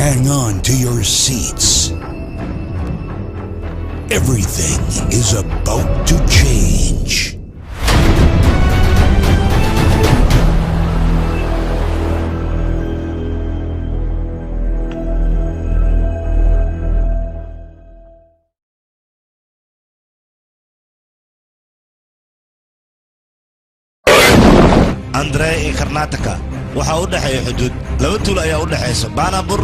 Hang on to your seats. Everything is about to change. Andre ee Karnataka waxa u dhaxay xuduud laba tuulo ayaa u dhaxayso Banabur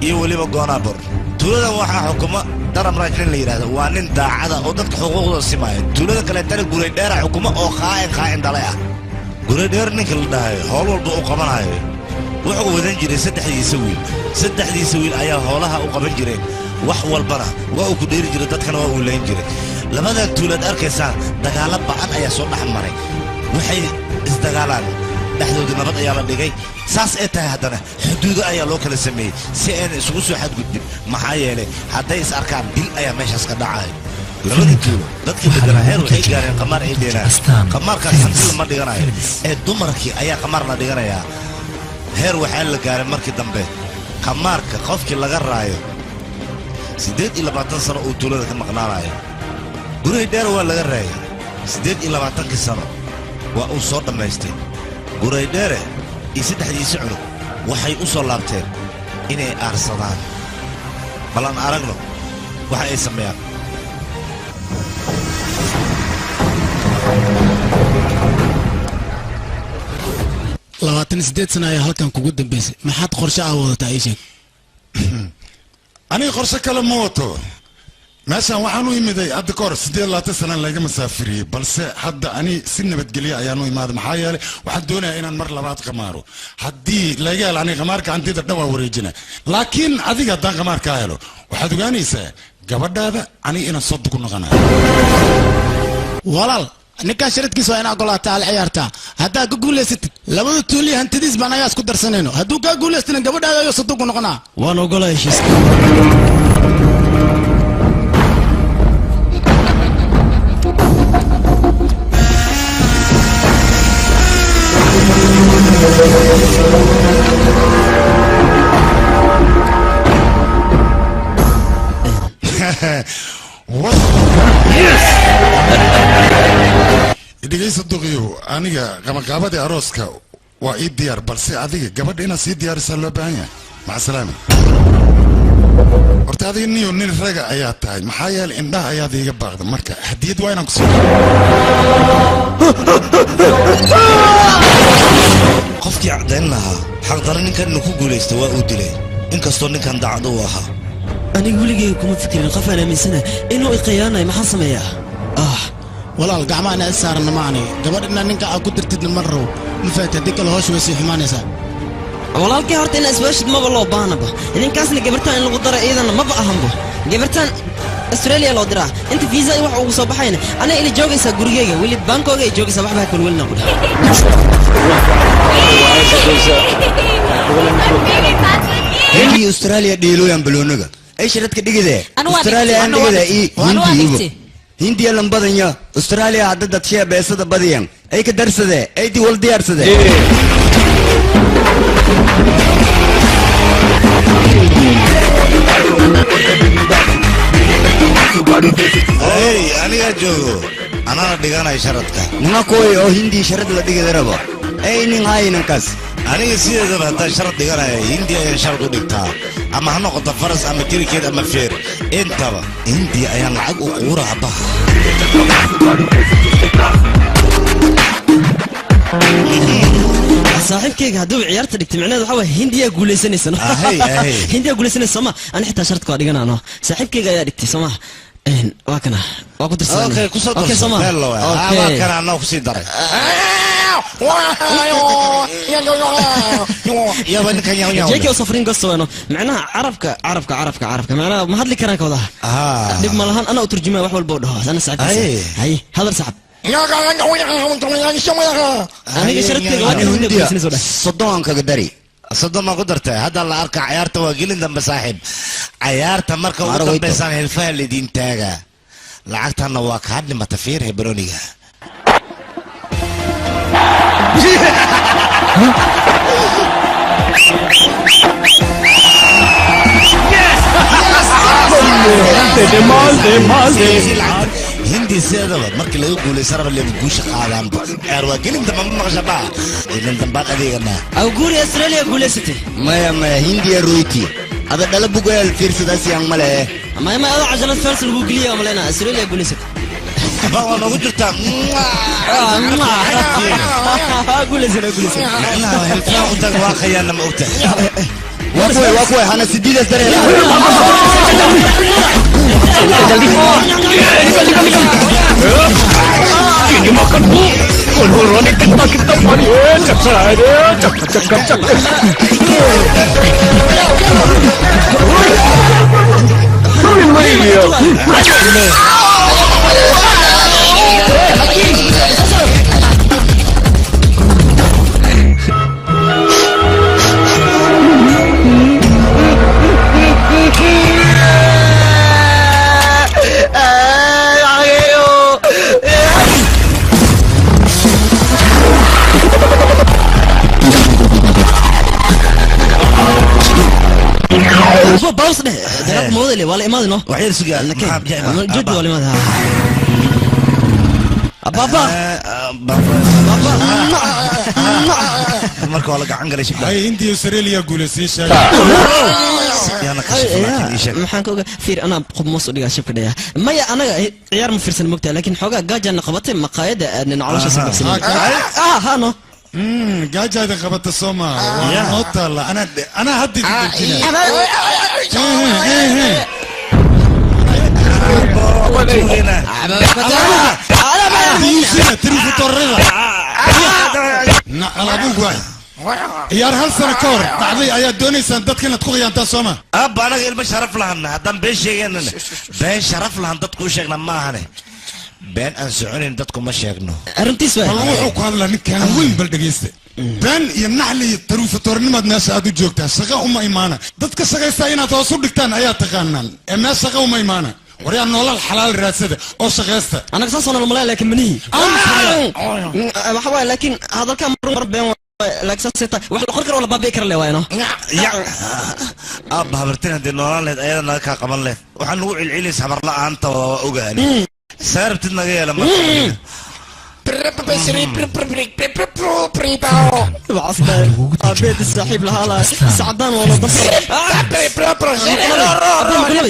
iyo waliba Gonabur tuulada waxa xukuma daram raajin la yiraahdo waa nin daacada oo dadka xuquuqdooda simaya tuulada kale tan guuray dheer xukuma oo qaa'in dalay ah guuray dheer ninka la dhahay howl walba uu qabanayo wuxuu wadan jiray saddexdiisa wiil ayaa howlaha u qaban jiray wax walbana waa uu ku dheeri jiray dadkana waa uu leen jiray labada tuulad arkaysan dagaal ba'an ayaa soo dhaxmaray waxay isdagaalaan dhaxdooda nabad ayaa la dhigay saas ay tahay haddana xuduudo ayaa loo kala sameeyay si aan isugu soo xadgudbin maxaa yeelay hadday is arkaan dil ayaa meeshaas ka dhacay labadii tuulo dadkii bedela heer waxay gaareen qamaar ay dheenaan qamaarkaas hanti lama dhiganayo ee dumarkii ayaa qamaar la dhiganayaa heer waxaa la gaaray markii dambe qamaarka qofkii laga raayo 28 sano uu tuulada ka maqnaanayo guriga dheer waa laga raayay 28 sano waa uu soo dhamaystay guray dheere iyo saddexdiisa cunug waxay u soo laabteen inay aarsadaan balan aragno waxa ay sameeyaan labaatan sideed sano ayaa halkan kugu dambeysay maxaad qorshe ah wadataa ii sheeg aniga qorshe kale ma wato meeshaan waxaan u imiday hadda ka hor 8 sano laga masaafiriyey balse hadda ani si nabadgelyo ayaan u imaaday maxaa yeelay waxaan doonayaa inaan mar labaad qamaaro haddii laga helo aniga qamaarka hantida dhan waa wareejina laakiin adiga haddaan qamaarka helo waxaad ogaanaysaa gabadhaada aniga inaan soo dugu noqonayo walaal ninkaan sharadkiisa waa inaa ogolaataa hal ciyaartaa haddaad ka guulaysatid labada tuuliya hantidiis baan ayaa isku darsanayno hadduu kaa guulaystina gabadhaada ayuu sadugu noqonaa waan ogolaa heshiiska dhegeysa duqiyo aniga qabanqaabadii arooska waa ii diyaar balse adiga gabadha inaad sii diyaarisaa loo baahan yahay maca salaama horta adiga nin raga ayaa tahay maxaa yeelay indhaha ayaad iiga baaqda marka hadiyad waa inaan kusoo qofkii cadayn lahaa xaqdara ninkan inuu ku guulaystay waa uu dilay inkastoo ninkan daacad u ahaa aniga weligay kuma fikirin qof aan aaminsana inuu iqiyaanay maxaa sameeyaa walaal gacmaha inaad saarana maani gabadhina ninka aad ku dirtidna ma rabo ma fahamtay haddii kale hoosh way sii xumaanaysaa walaalkii horta inaa iswaashid maba loo baahnaba ninkaasna gabartaan in lagu daro iyadana maba ahanba gabartaan Australia loo diraa inta visa wax ugu soo baxayna ana ila joogaysaa gurigeyga weli baankooga ay joogaysaa waxba kale welna ku dhahay hindi Australia dhiilooyan baloonaga ay sharadka dhigide Australia aan dhigida hindi lan badanya Australia hadda dadshee beesada badiyan ay ka darsade ay di wal diyaarsade hey aniga joogo anana dhiganay sharadka nima kooy oo hindi sharad la dhigida rabo ay nin hayinankaas aniga sideedaba haddaan sharad dhiganaya hindi ayaan sharad u dhigtaa ama ha noqoto faras ama tirikeed ama feer intaba hindi ayaan lacag u quuraa baha saaxiibkayga hadduu ciyaarta dhigtay macnaheedu waxa waa hindiya guulaysanaysa hindiya guulaysanaysa sooma ani xitaa sharadka waa dhiganaano saaxiibkayga ayaa dhigtay sooma waa kana waa ku dirsan okay ku soo darso hello waa kana anoo ku sii daray يا بني كان يوم جيكي وصفرين قصوا أنا معناها عرفك معناها ما هاد لي كلام كذا دب مالهان أنا أترجمه وحول بودها أنا سعد هاي هذا سعد أنا شرت كذا صدقان كقدري صدق ما قدرته هذا اللي أركع عيارته وقيلن دم بصاحب عيارته مركب ودم بيسان الفال اللي دين تاجا لعقتها نواك هاد لما تفير هبرونيها hindi sideedaba markii laga guulaysan raba leeb guusha qaadaan waa gelinta ma maqashabaa idan dambaan adeeganaa aw guuri Australia guulaysatay maya hindiya royti ada dhala bugaal fiirsadaas yaan male maya ada cajalad fars lagu geliyo amalena Australia guulaysatay baa nagu jirtaa guulaysatay helfaa u tag waa khayaan ma ogta واكوي انا سديد الدري ini makan bu orang kita mari cak باوس ده درب موديل ولا إيمان إنه وحيد سجال جد ولا ما ده بابا marka wala gacan galay shibda ay intii Australia guuleysay yana kashay maxaan ka ogaa fiir ana qubmoos u dhigaa shibka dhaya maya anaga ciyaar ma fiirsan mogtaa laakiin xogaa gaajana qabatay maqaayada aan nolosha sababsan hano gaajada qabata Soomaa waa ana haddi ciyaar hal sano ka hor dhacday ayaa doonaysaan dadka inaad ku qiyaantaa Sooma abba anaga ilma sharaf lahanna haddaan been sheegaynana been sharaf lahan dadku u sheegna ma ahane been aan soconayn dadku ma sheegno arrintiis waa wuxuu ku hadlaa ninkan weyn bal dhageysta been iyo naxli iyo taruufatoornimaad meesha aad u joogtaa shaqo uma imaana dadka shaqaystaa inaad hoos u dhigtaan ayaa taqaanaan ee meesha shaqo uma imaana waryaa nolol xalaal raadsada oo shaqaysta anaga saas oo malaa laakiin manihi waxa waa laakiin hadalka mar been laakiin saasita wax la qorkar wala baabi kar leeyno abba habartin hadii nolol leed ayadana ka qaban leed waxaan ugu cilcilis habar la'aanta waa ogaani saartid naga yeela ma أبيت الصاحب لهلا سعدان ولا بصر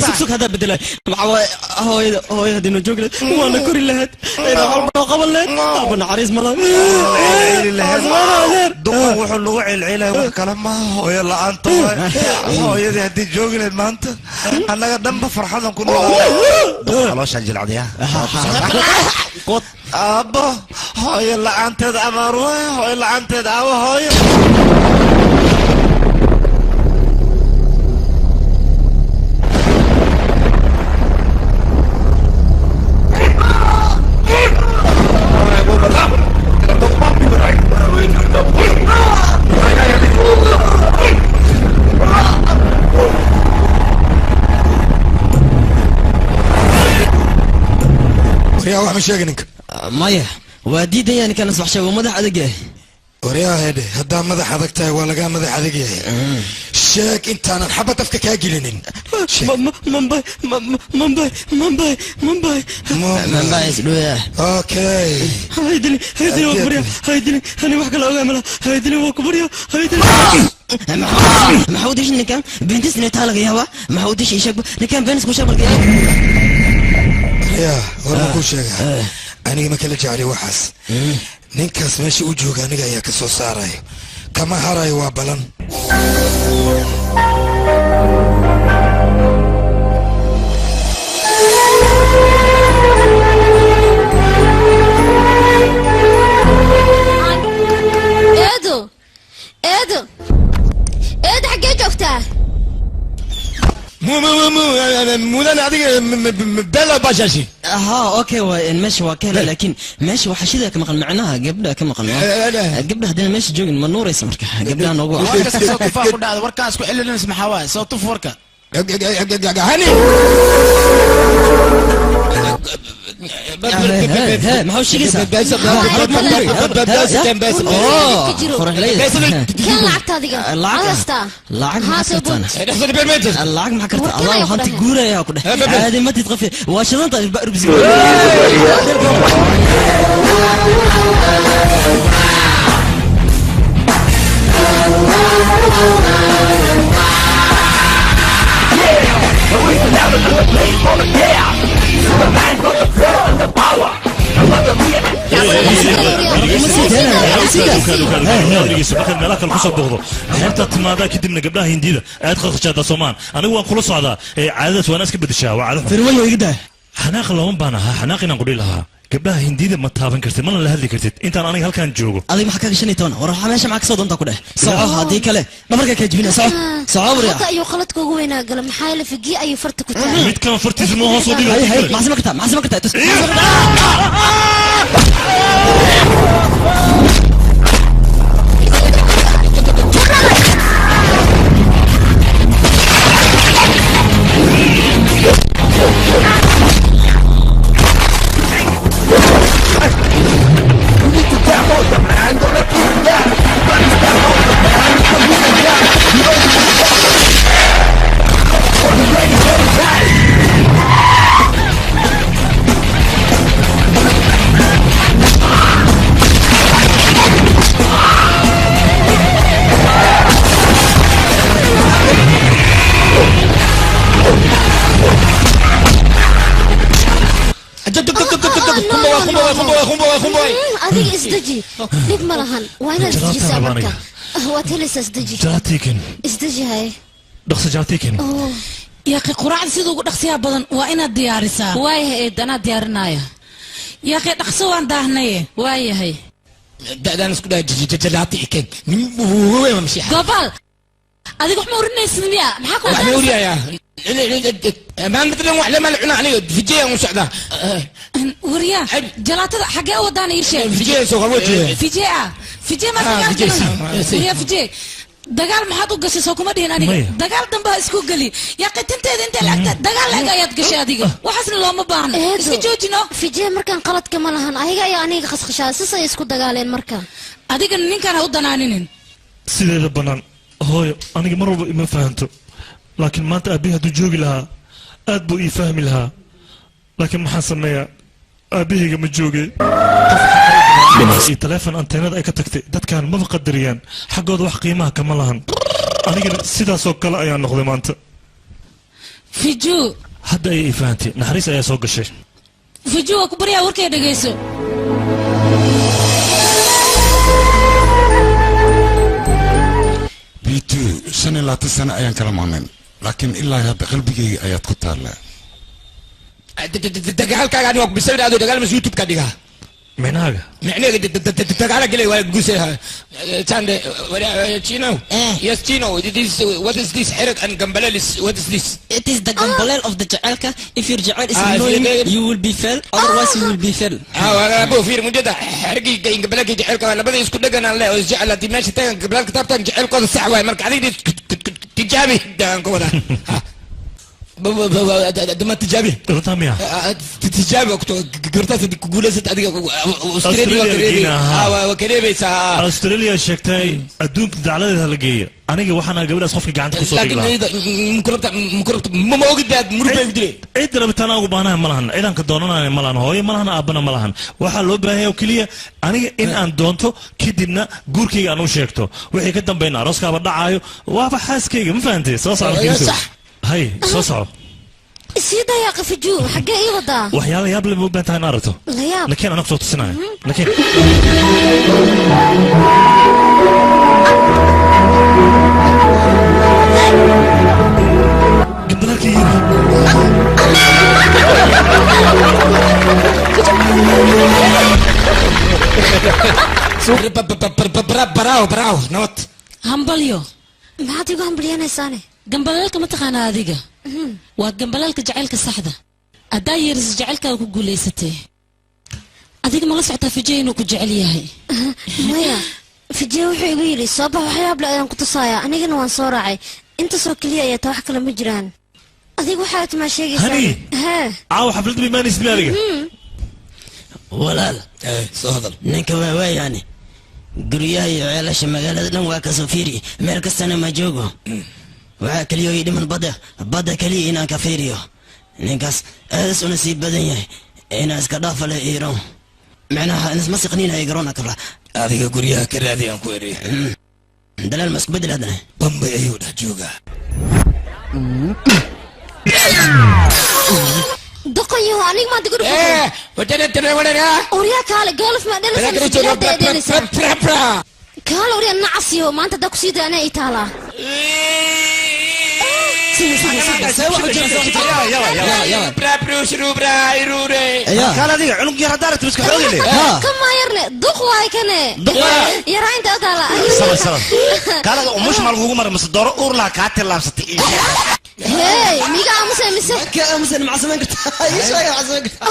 سكسك هذا بدله هو هذه نجوكله وانا كوري لهد إذا حرب قبل له أبنا عريس مرة دقوا وحلوا العيلة وكلام ما هو يلا أنت هو يدي هدي جوكله ما أنت أنا قدام بفرحان نكون خلاص أجل عليها أبا هو يلا أنت أمروه هو يلا أنت دعوة هو يا واحد مش يقنك مايا واديدا يعني كان اصبح شيء ومدح ادق وريا هيدي هدا مدح ادقتها ولا قام مدح ادق شاك انت انا حبت افكك اجلنين منباي سلويا اوكي هيدلي وكبريا هيدلي انا وحكى لو اعملها هيدلي وكبريا هيدلي ما حودش نكان بنتس نتالق يا ما حودش يشق نكان بينس مشابل يا ورا كل شيء أنا ما كلا جاري وحس نينكاس ماشي وجهك أنا جاي كسو ساراي كما هراي وابلن إيدو حقي جوكتاه مو انا هذيك بلا باشاشي اوكي ماشي وكاله لكن ماشي وحشيده كما قال معناها قبلها كما قال قبلها هذا ماشي جوجن من نور يسمرك قبلها نوقع صوت فاق وداد وركا اسكو الا نسمع هواي صوت وركا هاني ما هو شيء كذا كان لعبت هذه اللعق ما كرت اللعق ما كرت الله هانتي قورة يا كده هذه ما تتغفي واشلون طيب بقرب meelaha kale kusoo booqdo xeebta timaadaa kadibna gabdhaha hindida aad khasjada Soomaan anigu waan kula socdaa caadadaas waan iska bedeshaa waa caado firwayo igda xanaaq lama baan ahaa xanaaq inaan qudhi lahaa gabdhaha hindida ma taaban kartid mana la hadli kartid intaan aniga halkaan joogo adiga maxaa kaga shanay toona war waxa meesha maxaa ka soo doonta ku dheh soco hadii kale dhabarka ka jibina soco wariya hada ayuu qaladka ugu weynaa gala maxaa la figi ayuu farta ku taagay mid kan fartiisa ma hoos u dhigay maxsama ka taa adiga isdaji dib ma lahan waa inaad isdajisaa marka waad helaysaa isdaji jaatiikan isdaji hay dhaqso jaatiikan يا أخي قرعة سيدو دخسيها بدن وأنا ديارسا وايه أنا ديارنايا يا أخي دخسوان دهنية وايه هي ده نسكت جلاتي كن هو مشي قبل أديك حمورنا سنيا محاكم حموريا يا ما مثل وحلا ما لعنا عليه في جيه مساعدة وريا جلاتي حاجة وداني يشيل في جيه سوغا في جيه ما وريا في جيه dagaal maxaad u gashay soo kuma dhihin aniga dagaal dambe isku gali yaa qatinteeda inta lacagta dagaal laga ayaad gashay adiga waxaasna looma baahna iska joojino fijee markaan qalad kama lahan ayaga ayaa aniga khaskhashaa sisay isku dagaaleen marka adiga ninkan ha u danaaninin sideeda banaan hooyo aniga mar walba ima fahanto laakiin maanta aabihi hadduu joogi lahaa aad buu ii fahmi lahaa laakiin maxaan sameeyaa aabihayga ma joogay تلفون أنتينات أي كتكتي دت كان ما بقدريان حقود واحد قيمة كمالهن أنا قلت سيدا سوق كلا أيان نخذ ما أنت في جو حد أي فانتي نحريس أي سوق الشيء في جو أكبر يا وركي دقيسو بيتو سنة لا تسنة أيان كلام عنين لكن إلا هذا قلبي أيات كتار لا دقال كان وقت بسوي هذا دقال مس يوتيوب كديها مناغا معناه دقال قلي ولا جوسها تاند ولا تشينو يس تشينو what is this حرق and gambalel what is this it is the gambalel of the جعلك if your جعل is annoying you will be fell otherwise you will be fell ولا ابو فير مجد حرقي gambalك جعلك ولا بدا يسكت دغنا لا جعل دي ماشي تاع gambalك تابتن جعلك صح واي مرك عادي تجابي دان كودا دم تجابي رتاميا تجابي وقت قرطاس تقول ست أستراليا شكتاي أدونك دعالة هالجية أنا وحنا قبل أصحابي قاعد تصور لكن مكربت ما موجود ده مربع بدري إيه ترى بتنا وبانا ملهن إذا كدونا ملهن هاي ملهن أبنا ملهن وحلو بهاي وكلية أنا إن أندونتو كدينا جوركي أنا شكتو وهي كده بينا راسك بدأ عايو وافحاس كي ما فهمتي صح هاي صوصعو سيدا يا قفجو حقا ايه وضع وحيالا يابل بنتها نارتو لا ياب لكن انا قصوت السنة لكن قبلك براو نوت همبليو ما تيجو همبليانا يساني جنبلالك ما تقانا هذيك وجنبلالك جعلك الصحدة أدايرز جعلك وكجوليستي هذيك ما لسعتها في جين وكجعليها هي مايا في جي وحي ويلي صباح وحياب لا أنا كنت صايع أنا جن وان صورعي أنت صور كلية يا توحك لما جيران هذيك وحيات ما شيء هني ها عاو حفلت بماني سبلارية walaal soo hadal ninka waa yani guryaha iyo ceelasha magaalada dhan waa kasoo fiiri meel kastana ma joogo waxaa kaliya ii dhiman badda kaliya inaan ka fiiriyo ninkaas aadaas una sii badan yahay inaan iska dhaafa leh iiron macnaha isma siqniinaya garoona kabla adiga guryaha ka raadi aan ku eriy dalaal ma isku bedel haddana bambay ayuu dhex joogaa doqonyaho aniga maanta guri oryaa kaale gaaluf maa kaale oryaa nacasiyo maanta haddaa kusii daana ay taalaa kaal adiga cunug yar haddaa rabta iska xoogile kama yarne duq waay kane yaraa inta taala kaalaga umush maa lagugu mara mase dooro uur laha kaa tillaabsatay hey miga aamusa mise ma samayn kartaa ishaga ma samayn kartaa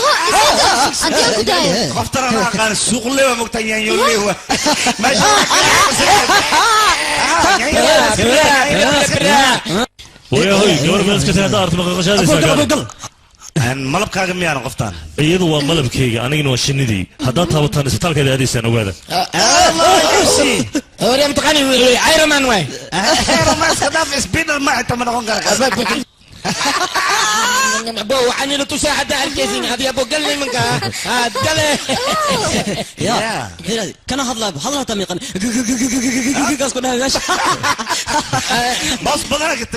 adee ku daayo qoftana ma aqaan suuq lewa mogta yaanyo lewa وياهوي قبل ما اسكت هذا ارتب قشادي ساقال malabkaaga miyaana qoftaan iyadu waa malabkayga anigana waa shinidii haddaad taabataan isbitaalkeeda aadaysaan ogaada هوري متقني ايرون مان واي ايرون مان صداف سبيدر ما حتى من غنقر بو عني لو تساعد على الجيزين هذه ابو قال لي منك قال يا كان هضلا تميقا قاس كنا ماشي بس بدلك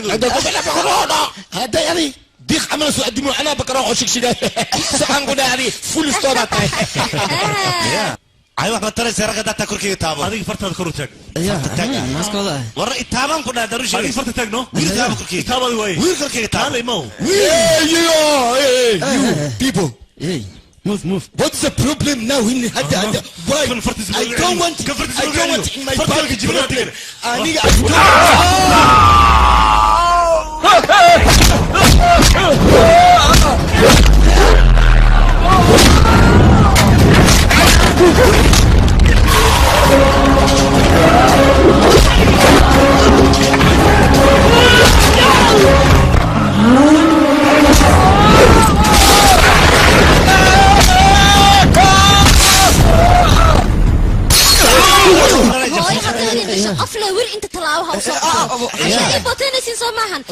هذا يعني ديخ عمل سو قدموا انا بكره وشك شدا سبحان قد هذه فول ستورات ay wax batare saraga data kurkiga taabo adiga fartaada kor u taag الناس كذا war itaaban ku dhaadarush adiga farta taagno wiil taabo kurkiga taabadi way wiil kurkiga taabo taalay mo you people hey move what's the problem now in hada why I don't want in my body I need أفلا وير أنت تلاوها وصوت عشان يبطين يصير صماحا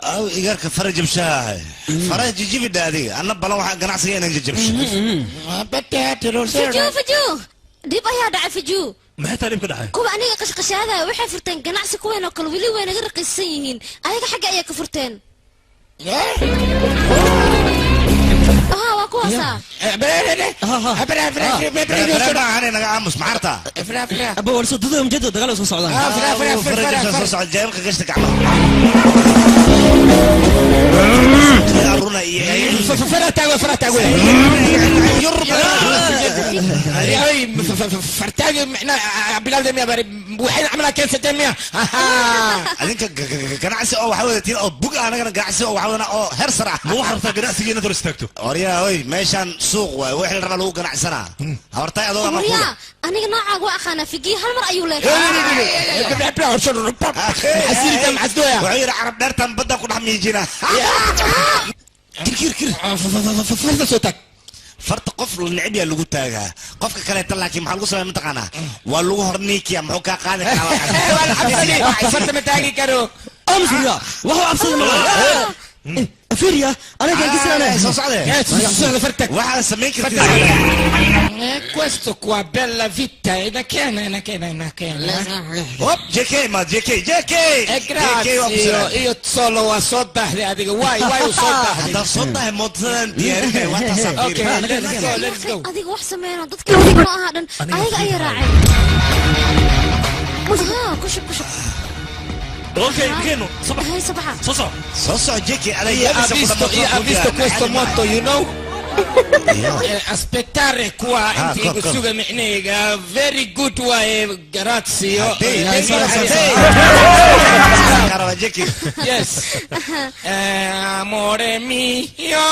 أو إيجارك فرج مشاهي فرج جيب الدادي أنا بلا واحد قناع سيئنا نجيب فجو ديب أيها دع فجو ما تعلم كده حاجة كوبا أنا قش هذا وحي فرتين قناع سكوين وكل ولي وين غير قصيين أيها حاجة أيها كفرتين كوسا أنا نقامس معرتا أبو ورسو ضدهم جد دغلوا سو سعودان فرج سعود جايبك قشتك عمل يارونا فرتاغو فرتاغو معنا بلاد ميا باري وحين عملها كان 600 adinka ganacsi oo waxa weeytiin oo bug anagana ganacsi oo waxa weeyna oo heer sare ma wax rabtaa ganacsigeena dor istaagto oriya oy meeshan suuq waay wax la raba lagu ganacsanaa hortay adoo ma oriya aniga nooca waa aqaana figi hal mar ayuu leeyahay asiri kam asdoya waxay arab dhartan badda ku dhaxmiijina kir farta sootak farta qof lacib yaa lagu taagaa qofka kale tan laakiin maxaa lagu sameeyaa mataqaanaa waa lagu horniikiya muxuu ka qaadi karaa farta ma taagi karo amsiga waxa absada ma أفيريا أنا كان كسرنا سوسعة فرتك واحد سميك questo qua bella vita e كان هوب جيكي ما جيكي io solo assoda هذه واي assoda هذا صوتها مودرن دياري اوكي let's go هذه واحد سمينا ضدك ما هذا أي راعي كشب اوكي بكينو صباح هاي صباحا صباح جيكي على ha visto questo motto you know aspettare qua in questo mecnega very good way grazie yes amore mio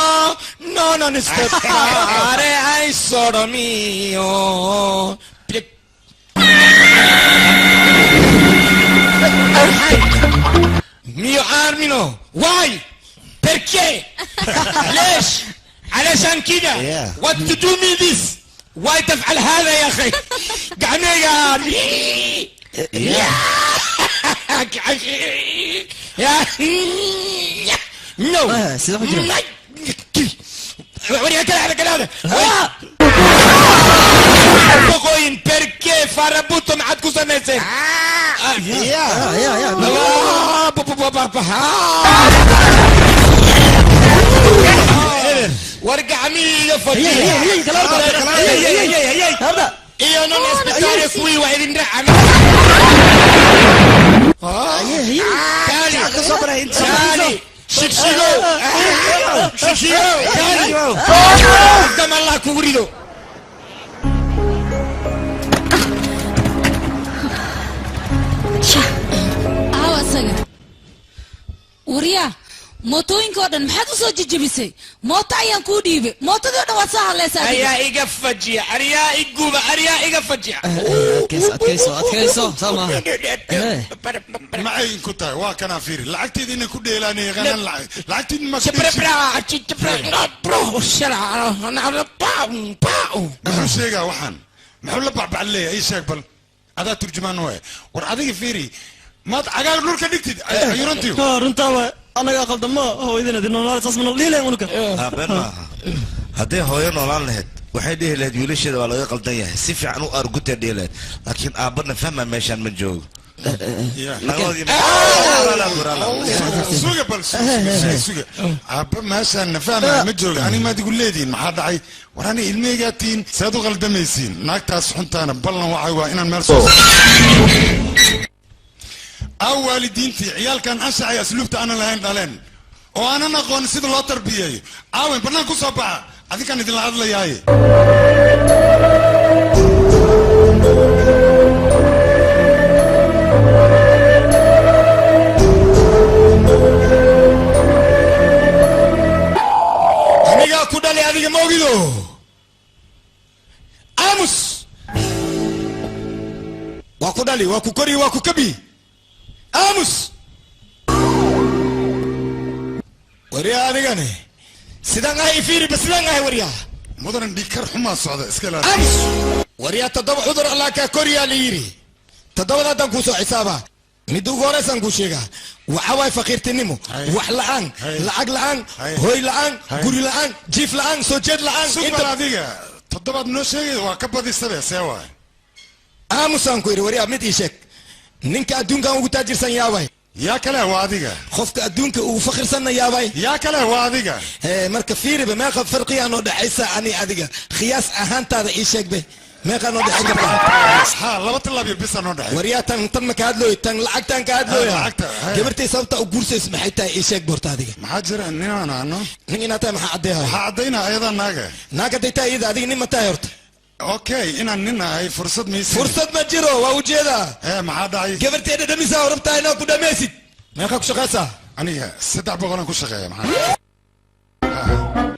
non aspettare ai solo mio mio Armino why بركي ليش علشان كده what to do me this why تفعل هذا يا اخي قعني يا نو وريها كده هذا Pogoin perché fare butto ma scusa me se وارجع مين يا فضيل io non aspettare qui واحد نرعم تعالي شكشيرو تعالي قدام الله كوريدو وريا موتوينka oo dhan maxaad u soo jijibisay mooto ayaan kuu dhiibay mootadii oo dhan waad soo hadlaysaa ayaa iga fajiya ariyaa iguba ariyaa iga fajiya adkayso sama maxay ku tahay waa kana fiiri lacagteeda inay ku dheelaan yaqaan lacagteeda ma maxuu sheegaa waxaan muxuu la bacbac leeyahay ii sheeg bal adaa turjumaan waay war adiga fiiri maad cagaar dhulka dhigtid ayurantiyo runtaa waay anaga qaldamo hooyadina dinoolaal saas mana liileen unuka been maaha haddii hooyo noolaan lahayd waxay dhihi lahayd wiilasheeda waa laga qaldan yahay si fiican u argutay dhihi lahayd laakiin aabbana fahma meeshaan ma joogo suga bal suga aabba meeshaan na fahma ma joogo ani maad igu leediin maxaa dhacay war ani ilmeygaa tiin saad u qaldamaysiin naagtaas xuntaana ballan waxay waa inaan meel soo أو والدينتي عيال كان أشعي أسلوبته أنا لهين دالين وأنا نقول نسيت الله تربية أوين بدنا نكون صباح هذه كانت العضلة ياي أنا كودا لي هذه موجودة أمس وكودا لي وكوكري وكوكبي أمس وريا أديكاني سيدان هاي فيري بس سيدان هاي وريا مدرن بيكر حما صعدة اسكلا أمس وريا تدب حضر الله كوريا ليري تدب هذا كوسو حسابه ندو غورسان كوشيغا وعواي فقير تنمو وحلان لعق لعان هوي لعان غوري لعان جيف لعان سوجد لعان انت هذيك تدب نو شيء وكبدي سبع سوا أمس أنكوير وريا متي شك ninka adduunkan ugu taajirsan yaabay yaa kale waa adiga qofka adduunka ugu fakhirsan yaabay yaa kale waa adiga marka fiiriba meeqa farqiya noo dhaxaysa ani adiga qiyaas ahaantaada ii sheeg be meeqa noo dhaxay ha laba talaab bis noo dhaxay wariya tan ma ka hadlooy tan lacagtan ka hadlooy gabartay sababta u guursays maxay tahay ii sheeg borta adiga maxaa jira ninaan aano nin inaad maxaa cadeeyaa waxa cadeynaa ayada naaga dayta iyada adiga nin ma tahay horta اوكي انا ننهي فرصه ميسي فرصه ما جيرو ووجيدا ايه ما حدا قبرتي انا دميسا وربتها هنا كنا ميسي ما يخاك شقاسه اني 700 كو شقيه معاك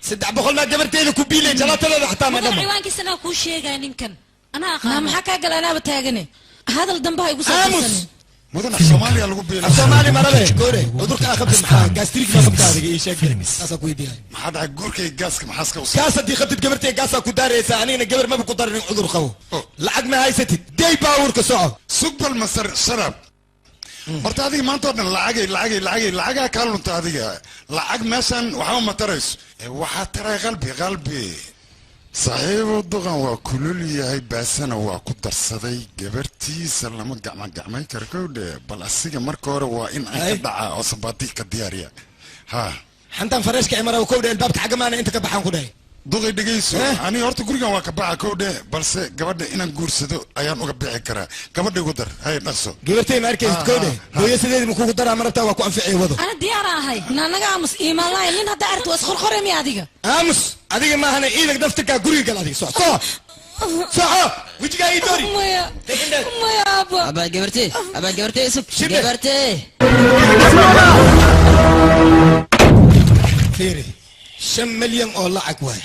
700 ما قبرتي لك كوبيله جلات لا حتى ما دم حيوانك سنه كو شيغا نينكن انا اقا ما حكا قال انا بتاغني هذا الدنبها يقول سنه مدن الصومالي لو بينا الصومالي مرله كوري ودرك اخذت معاه جاستريك ما خبطها دي ايش اسا كويدي ما حدا غوركي غاسك ما حاسك كاسه دي خدت قبرتي كاسه ku daaraysa anina gabar ma ku darin cudur qabo lacag ma haysatid day power ka soco suqbal masar sharab horta adiga maanta oo lacag ka lunta adiga lacag meeshan waxa ma tarayso waxa taray qalbi صاحب الضغن وكل هاي باسنا وكتر صدي جبرتي سلام جمع كركود بلاسيجا مركور وإن أكدع أصباتي كدياريا ها حنت فرش كاميرا وكود الباب حاجة ما أنت كبحان كده ضغي دقيسو أنا هرت كورجا وكبح كود بس قبل إن جورسدو أيام وكبح كرا قبل يقدر هاي نفسه جبرتي مركز كود هو يسدي مكو قدر عمرته وكون في عوضه أنا ديارة هاي نانا قامس إيمان لا لين هذا أرت وأسخر خرم يا ديجا أمس هذيك ما هنا إيدك دفتك قريب قال هذيك صح وش جاي يدوري ما أبا جبرتي سب جبرتي فيري 5 مليون oo lacag waay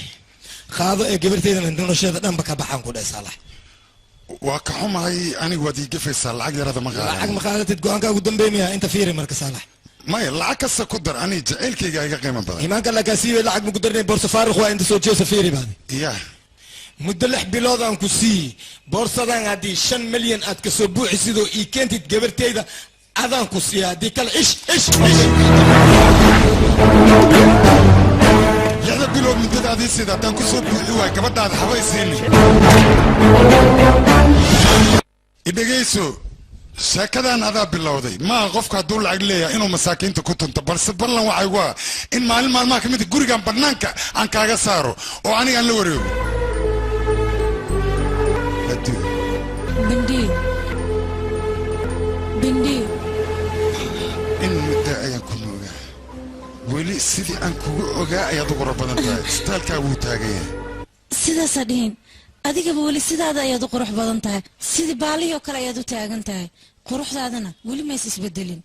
qaado ee gabarteedana nolosheeda dhan baka baxan ku dhay Saalax waa ka xumahay anigu wadi gafaysa lacag yarada ma qaadan lacag ma qaadatid go'aanka ugu dambeeyay inta fiiri marka Saalax maya lacag kasta ku dar ani jaceylkayga iga qiimo badan imaanka lakaasiibe lacag ma ku darnay boorsa faaruq waa inta soo jeesa fiiri baadi ya muddo 6 bilood aan ku sii boorsadan haddii 5 milyan aad ka soo buuxi sidoo ii keentid gabartayda adaan ku siiya haddii kale ish 6 bilood muddadaadii sida haddaan ku soo buuxi waay gabadhaada habaysiini idhegayso sheekadan adaa bilowday maa qofka hadduu lacag leeyahay inuu masaakiinta ku tunto balse ballan waxay waa in maalin maalmaha ka mid gurigan bannaanka aan kaaga saaro oo aniga aan la wareego bindi in muddo ayaan ku noogaa weli sidii aan kugu ogaa ayaad ugu rabadan tahay istaalkaa wuu taagan yahay sidaasaa dhihin adigaba weli sidaada ayaad u qurux badan tahay sidii baalihii oo kale ayaad u taagan tahay quruxdaadana weli mays isbedelin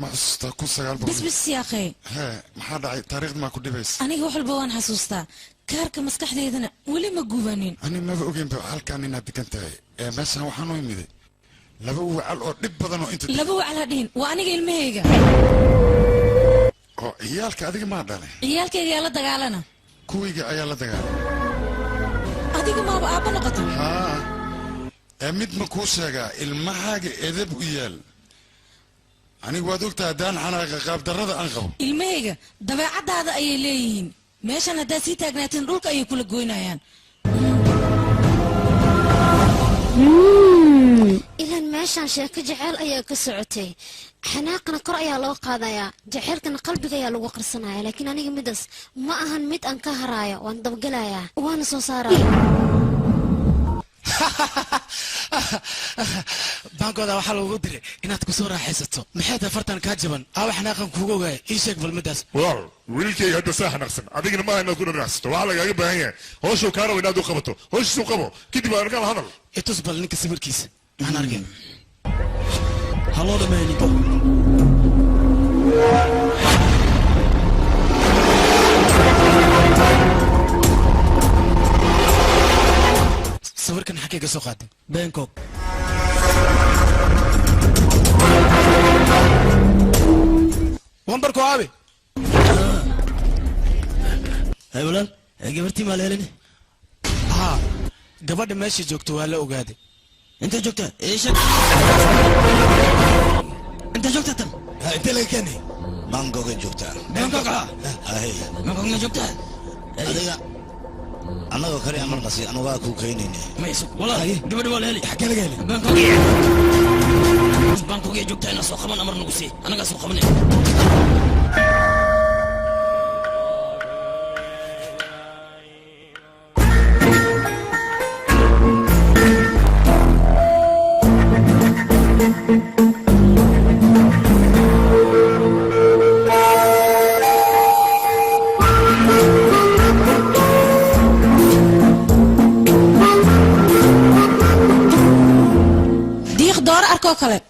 ma xasuustaa 1900 bisbis yaaqee hee maxaa dhacay taariikhda maa ku dhibaysa aniga wax walba waan xasuustaa kaarka maskaxdeydana weli ma gubanin ani maba ogeynba halkaan inaad degan tahay meeshaan waxaan u imiday laba wacal oo dhib badan oo inta laba wacal ha dhihin waa aniga ilmahayga oo ciyaalka adiga maa dhalay ciyaalkayga yaa la dagaalana kuwayga ayaa la dagaalay adiga maaba aabba noqota haa mid ma kuu sheegaa ilmahaaga edab u yaal anigu waad ogtahay haddaan xanaaqa qaabdarrada aan qabo ilmahayga dabeecaddaada ayay leeyihiin meeshan haddaad sii taagnaatiin dhulka ayay kula goynayaan ilan meeshaan sheeko jaceyl ayaa ka socotay xanaaqana kor ayaa loo qaadayaa jaceylkana qalbiga ayaa lagu qarsanaya laakiin aniga midaas ma ahan mid aan ka haraayo waan dabgelayaa waana soo saaraya baankooda waxaa lagugu diray inaad ku soo raaxaysato maxay tahay fartan kaa jaban aawa xanaaqan kuuga ogaaya ii sheeg bal midaas walaal wiilkayga hadda saa xanaaqsan adigana maaha inaad ku dhanacsato waxaa lagaaga baahan yahay hooshuu kaa rabo inaad u qabato hooshiisuu qabo kadib aan arkaan hadal itus bal ninka sawirkiisa maxaan arkeen haloo dhameeya ninka sawirkan xaggee ka soo qaaday bangkok wambarku aabe hay walaal gabartii maa leelin haa gabadha meesha joogto waa la ogaaday intay joogtaa eesha intay joogtaa tan intee laga keenay bangkokay joogtaa bangkok bangkok ma joogtaa adiga annagoo kale amar qasi anugaa kuu keenayne mayso walaal gabadha waa la heli xagee laga heli bangkok ay joogtaa inaa soo qaban amar nagu sii annagaa soo qabanay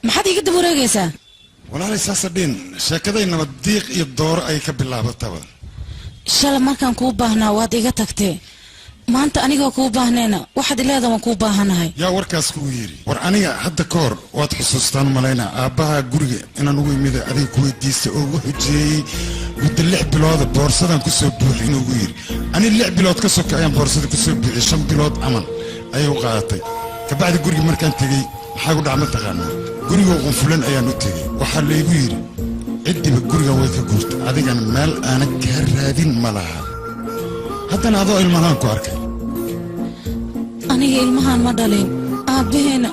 maxaad iga daba wareegaysaa walaalay saasadhiin sheekaday nabad diiq iyo dooro ay ka bilaabataba shalay markaan kuu baahnaa waad iga tagtee maanta anigoo kuu baahnayna waxaad ileeda waan kuu baahanahay yaa warkaas kugu yidhi war aniga hadda ka hor waad xusuustaan malaynaa aabbaha guriga inaan ugu imida adiga ku weydiista oo ugu xujeeyey muddo 6 bilooda boorsadaan ku soo buuxi inuu ugu yidhi ani 6 bilood ka soka ayaan boorsada ku soo buuxiyey 5 bilood aman ayay u qaadatay kabacdi guriga markaan tegey maxaa ku dhaca mataqaanaa gurigoo qunfulan ayaan u tegey waxaa laygu yidhi ciddiba gurigan way ka guurta adigana meel aanan kaa raadin ma laha haddana adoo ilmahaan ku arkay aniga ilmahaan ma dhalin aabbaheena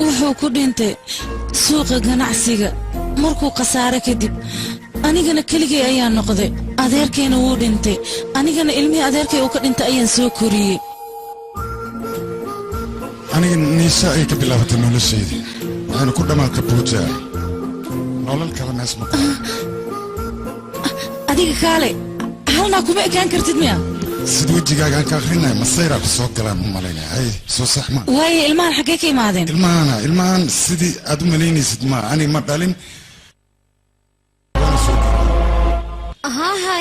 wuxuu ku dhintay suuqa ganacsiga markuu khasaare kadib anigana keligay ayaa noqday adeerkayna wuu dhintay anigana ilmihii adeerkay uu ka dhintay ayaan soo koriyey aniga niisa ay ka bilaabatay nolosheydii waxayna ku dhammaadka buujaa nolol kale mees ma adiga kaale halnaa kuma ekaan kartid miya sida wejigaaga aan ka akrinaya masayraa ku soo galaan u malaynaya hay soo sax ma waaye ilmahan xaggee ka imaadeen ilmahan sidii aad u malaynaysid ma ani ma dhalin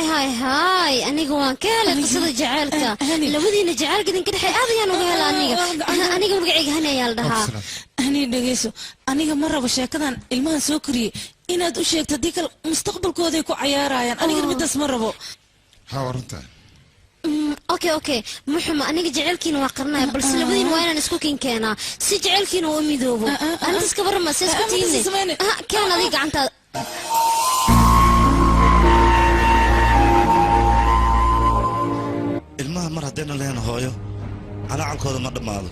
hay هاي أنا جوان كهلا قصة جعلك لودينا جعلك إذا كده حيادي أنا وقال أنا وقعي هنا يا لدها هني دقيسو أنا مرة بشكلان الماء سكري إن أدو شيء تديك المستقبل كودي كو عيارين أنا قد بدأ اسمر بو ها ورنتا اوكي محمد انا جعلكين واقرنا بس لبدين وين نسكوكين كينا سي جعلكين واميدوبو انا تسكبر ما سيسكتيني كان هذيك عنتا ilmaha mar haddayna lahayn hooyo calaacankooda ma dhammaado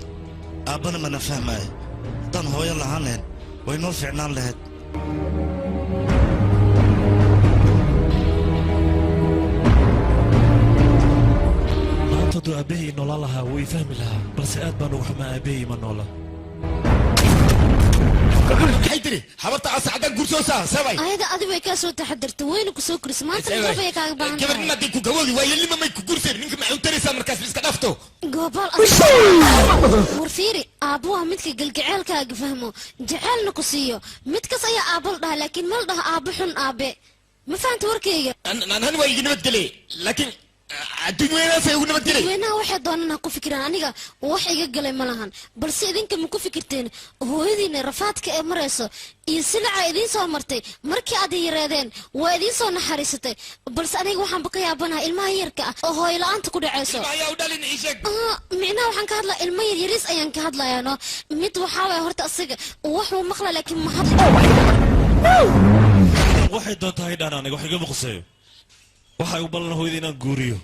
aabbana mana fahmaayo haddaan hooyo lahaan lahayn way noo fiicnaan lahayd hadduu aabbahay noolaan lahaa wuu i fahmi lahaa balse aad baan ugu xumaa aabbahay ma noola maxay tiri habarta asacadaan gursoosaa sabay ayada adigu way kaa soo taxadarta wayna ku soo koris maanta gabay kaaga baahan gabarnima hadday ku gawoodi waaye lima may ku gurseen ninka maxay u taraysaa markaas iska dhafto gobol war fiiri aabuha midka galgaceelkaaga fahmo jaceelna ku siiyo midkas ayaa aabal dhaha laakiin mal dhaha aabo xun aabe ma fahanta warkayga han waa igi nabadgelay laakiin adduunyadaasay ugu nabadgelay weynaha waxay doonana ku fikiraan aniga wax iga galay ma lahan balse idinka ma ku fikirteen hooyadiina rafaadka ee marayso iyo silaca idiin soo martay markii aad yareedeen waa idiin soo naxariisatay balse aniga waxaanba ka yaabanaha ilmaha yarka ah oo hooyo la-aanta ku dhacayso micnaha waxaan ka hadlaa ilmo yaryariis ayaan ka hadlayaano mid waxaa waaya horta asaga waxuu maqla laakiin ma hadla waxay doontahay dhaan aniga wax igama quseeyo waxay u ballan hooyada inaan guuriyo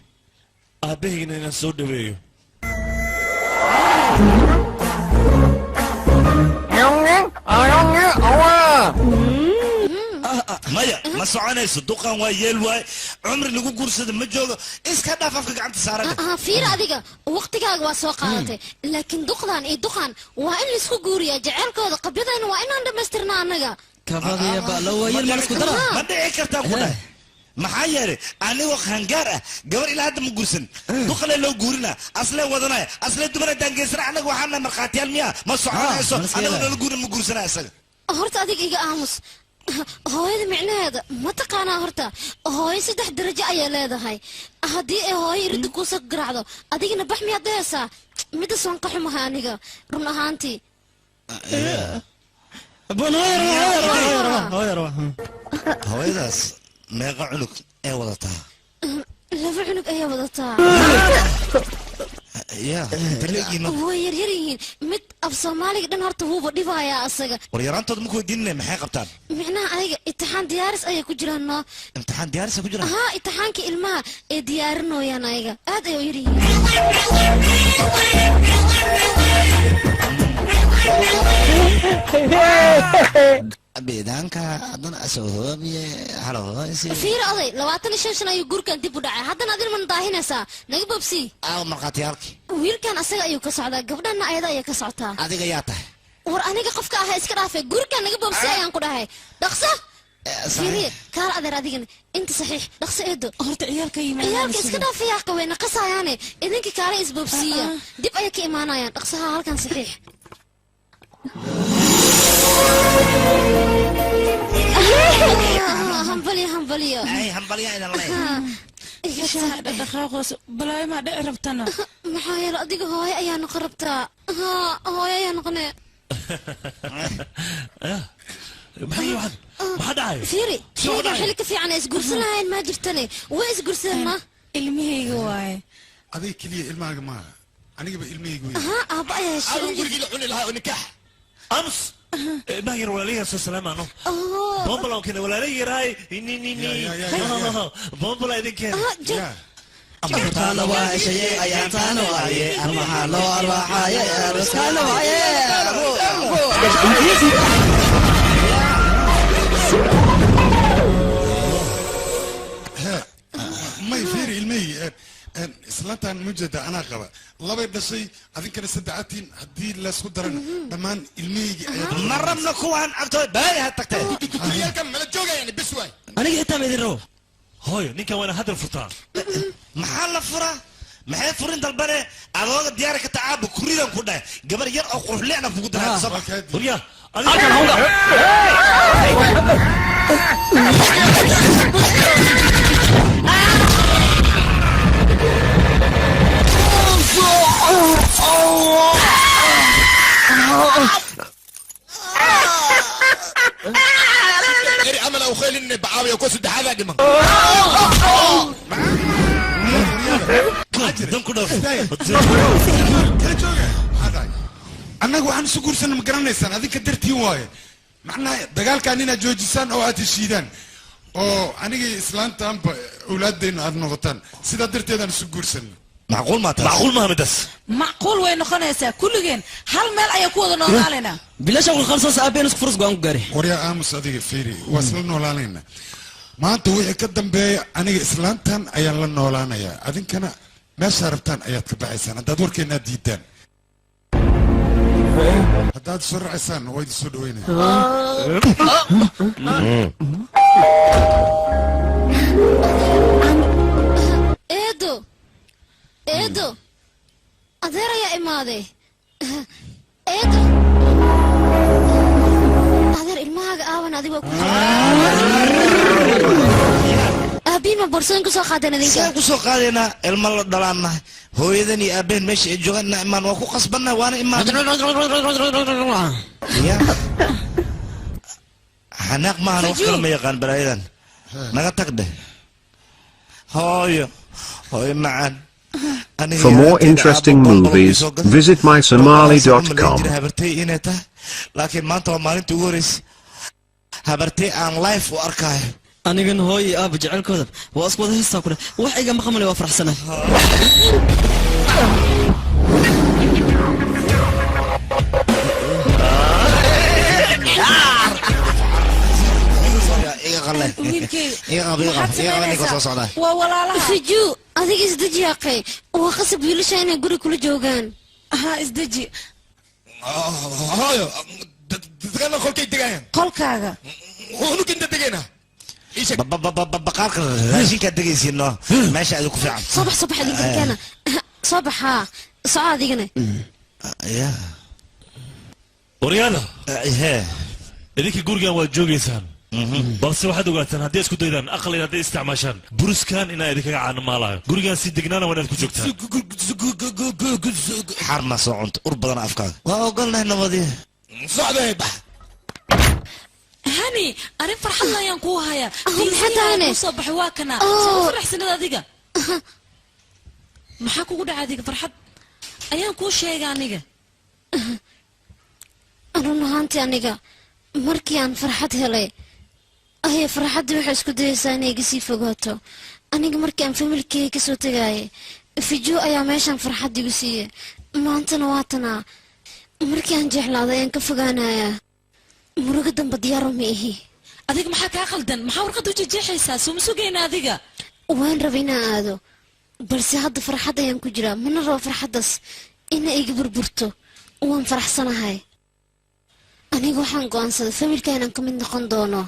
aabbahayna inaan soo dhaweeyo maya ma soconayso duqan waa yeel waay cumri lagu guursada ma joogo iska dhaaf afka gacanta saarada fiir adiga waqtigaaga waa soo qaadatay laakiin duqdan iyo duqan waa in laisku guuriyaa jaceylkooda qabyadayna waa inaan dhammaystirna annaga kabadiya balawayil ma isku dara ma dhici kartaa ku dhahay maxaa yeelay anigoo qaangaar ah gabar ilaa hadda ma guursan duqalee loo guurina aslee wadanaya aslee dumana daangeysana annaga waxaana markhaatiyaal miya ma soconayso anagoo nala guurin ma guursanaya isaga horta adiga iga aamus hooyada micnaheeda ma taqaanaa horta hooyo 3 darajo ayay leedahay haddii ay hooyo iridda kuusa garaacdo adigana bax miyaad dhehaysaa midas waan ka xumahay aniga run ahaantii hooyadaas meeqa cunug ee wadataa 2 cunug ayaa wadataa way yaryar yihiin mid af soomaaliga dhan horta wuuba dhibayaa asaga war yaraantood ma ku weydiinine maxay qabtaan micnaha adiga imtixaan diyaaris ayay ku jiraan noo imtixaan diyaaris ku jiraan haa imtixaanka ilmaha ee diyaarinooyaan ayaga aad ay u yar yihiin beedaanka haddana asoo hoobiye halo fiir oday 25 sano ayuu gurkan dib u dhacay haddana adin man daahinaysaa naga bobsi markhaatiyaalki wiilkan asaga ayuu ka socdaa gabdhana ayada ayay ka socotaa adiga yaa tahay war aniga qofka ahaa iska dhaafay gurkan naga bobsi ayaan ku dhahay dhaqso fiiriye kaal adeer adigana inta saxiix dhaqso eedo horta ciyaalka yimaadaan ciyaalka iska dhaafaya qaweyna qasayaane idinka kaale isbobsiya dib ayay ka imaanayaan dhaqsaha halkan saxiix hambalyo idan dhaqaaqoos balaayo maa dhici rabtana maxaa yeele adiga hooyo ayaa noqon rabtaa hooyo ayaa noqone maxaa dhacay fiiri shayga xilli ka fiican ay isgursan lahayn maa jirtane way isgursadeen ma ilmahayga waaye aday keliya ilmahaaga maaha anigaba ilmahayga wey aabba ayaa aduu gurigii la cuni lahaa oo nikaax أمس ما يروى عليها السلام عنه بومبلا كنا ولا لي راي بومبلا إذا كان أمرتنا وعيشي أيامتنا وعيه المحل والوحاية رزقنا وعيه ما يفير المي islaantan mujada anaa qaba labay dhashay adinkana saddexatiin haddii laysku daran dhammaan ilmihaygi ma rabna kuwaan agtooda baay ha tagtay dunyaalkan mala joogayaan bis waay aniga xitaa ma idin rabo hooyo ninkan waana hadal furtaa maxaa la furaa maxay furin dalbane adooga diyaara ka tacaaba kuridan ku dhahay gabar yar oo qurxleena kugu daraa hurya halkan hawga اري عمل او خيل ان بعاوي وكوس دحاده دمن annagu waxaan isu guursanna ma garanaysaan adinka dartiin waaye macnaha dagaalkaan inaad joojisaan oo aad heshiidaan oo anigii islaantaanba awlaadeenna aad noqotaan sidaa darteedaan isu guursanna macquul maa midas macquul way noqonaysaa kulligeen hal meel ayaa ku wada noolaanaynaa bilasha ku khalsaas aabeen isku furus go'aan ku gaari waryaa aamus adiga fiiri waa isla noolaanaynaa maanta wixii ka dambeeya aniga islaantan ayaan la noolaanayaa adinkana meeshaa rabtaan ayaad ka baxaysaan haddaad warkeennaad diidaan haddaad soo racaysaan waa idin soo dhaweynaya eedo adeer ayaa imaaday eedo adeer ilmahaaga aawan adigoo ku aabiin ma borsooyin ku soo qaadeen idinka saan ku soo qaadaynaa ilmo la dhalaannahay hooyadan iyo aabeen meesha ay joogaanna imaan waa ku qasbannahay waana imaan xanaaq maahan wax kale ma yaqaan balaayadan naga tag dheh hooyo macaan For more interesting movies, visit mysomali.com. laakiin maanta waa maalintii ugu horreysay habartay aan life u arkaayo anigan hooy aaba jecelkooda waa isku wada heestaa kule wax iga maqamale waa faraxsanay waa walaalaha fiju adiga isdeji yaqay waa qasab wiilasha inay guri kula joogaan ha isdeji hooyo dadkana kolkay degaayaan qolkaaga unuginta degayna baqaalka raashinkaa degaysiino meesha adigu ku fiican soo bax idinka keena soo baxaa soco adigana waryaada idinka gurigan waad joogaysaan balse waxaad ogaataan haddii isku daydaan aqli hadday isticmaashaan buruskan inaa idinkaga caanamaalayo gurigaan si degnaana waa inaad ku joogtaan xarna soo cunta ur badan afkaaga waa ogolnahay nabadii socday bax hani arrin farxad ayaan kuu hayaa maxaataane soo baxay waa kana soo faraxsanad adiga maxaa kugu dhacay adiga farxad ayaan kuu sheegay aniga run ahaantii aniga markii aan farxad helay ayay farxaddii waxay isku dayaysaa inay iga sii fogaato aniga markii aan familkeyga ka soo tegaayay fijo ayaa meeshaan farxad igu siiyey maantana waatanaa markii aan jeclaaday ayaan ka fogaanayaa murugo damba diyaaro ma ihi adiga maxaa kaa qaldan maxaa warqad u jejeexaysaa soo ma sugayna adiga waan rabay inaan aado balse hadda farxad ayaan ku jiraa mana rabo farxaddaas ina iga burburto waan faraxsanahay aniga waxaan go'aansaday familka inaan ka mid noqon doono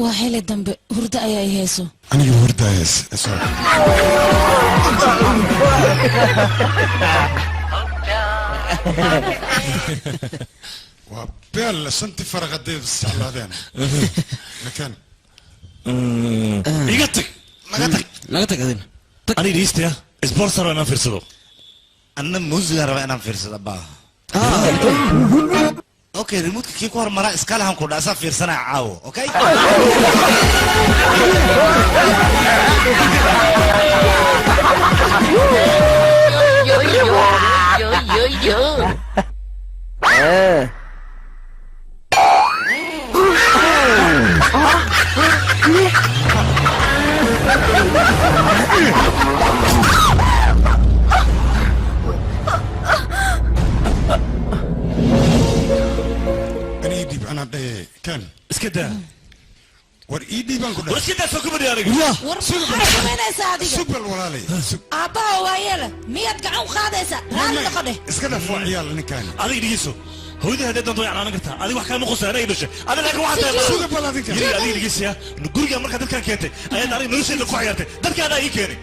waa xili dambe hurdo ayaa i hayso aniga hurdaayas waa beel shanti faraq hadday isjeclaadeen lakin iga tag naga tag adina ani dhiistaya sponsor inaan fiirsado anna muusiga raba inaan fiirsado baa okay remote kii ku hormara iska lahan ku dhaasa fiirsanaa caawo okay yo أنا ده كان اسكت وريدي بانكو ده اسكت سوكو بدي عليك سوبر ولا لي أبا ويلا ميت قاعد خادسة ران لقده اسكت فوق عيال نكان هذا يديسو هو ده هذا ضيع أنا قلتها هذا واحد كان مخصص أنا يدوش أنا لك واحد سوبر ولا ذيك هذا يديس يا نقول مرة كذا كان كنت أنا داري نرسل لك حياتي ده كان أي كيري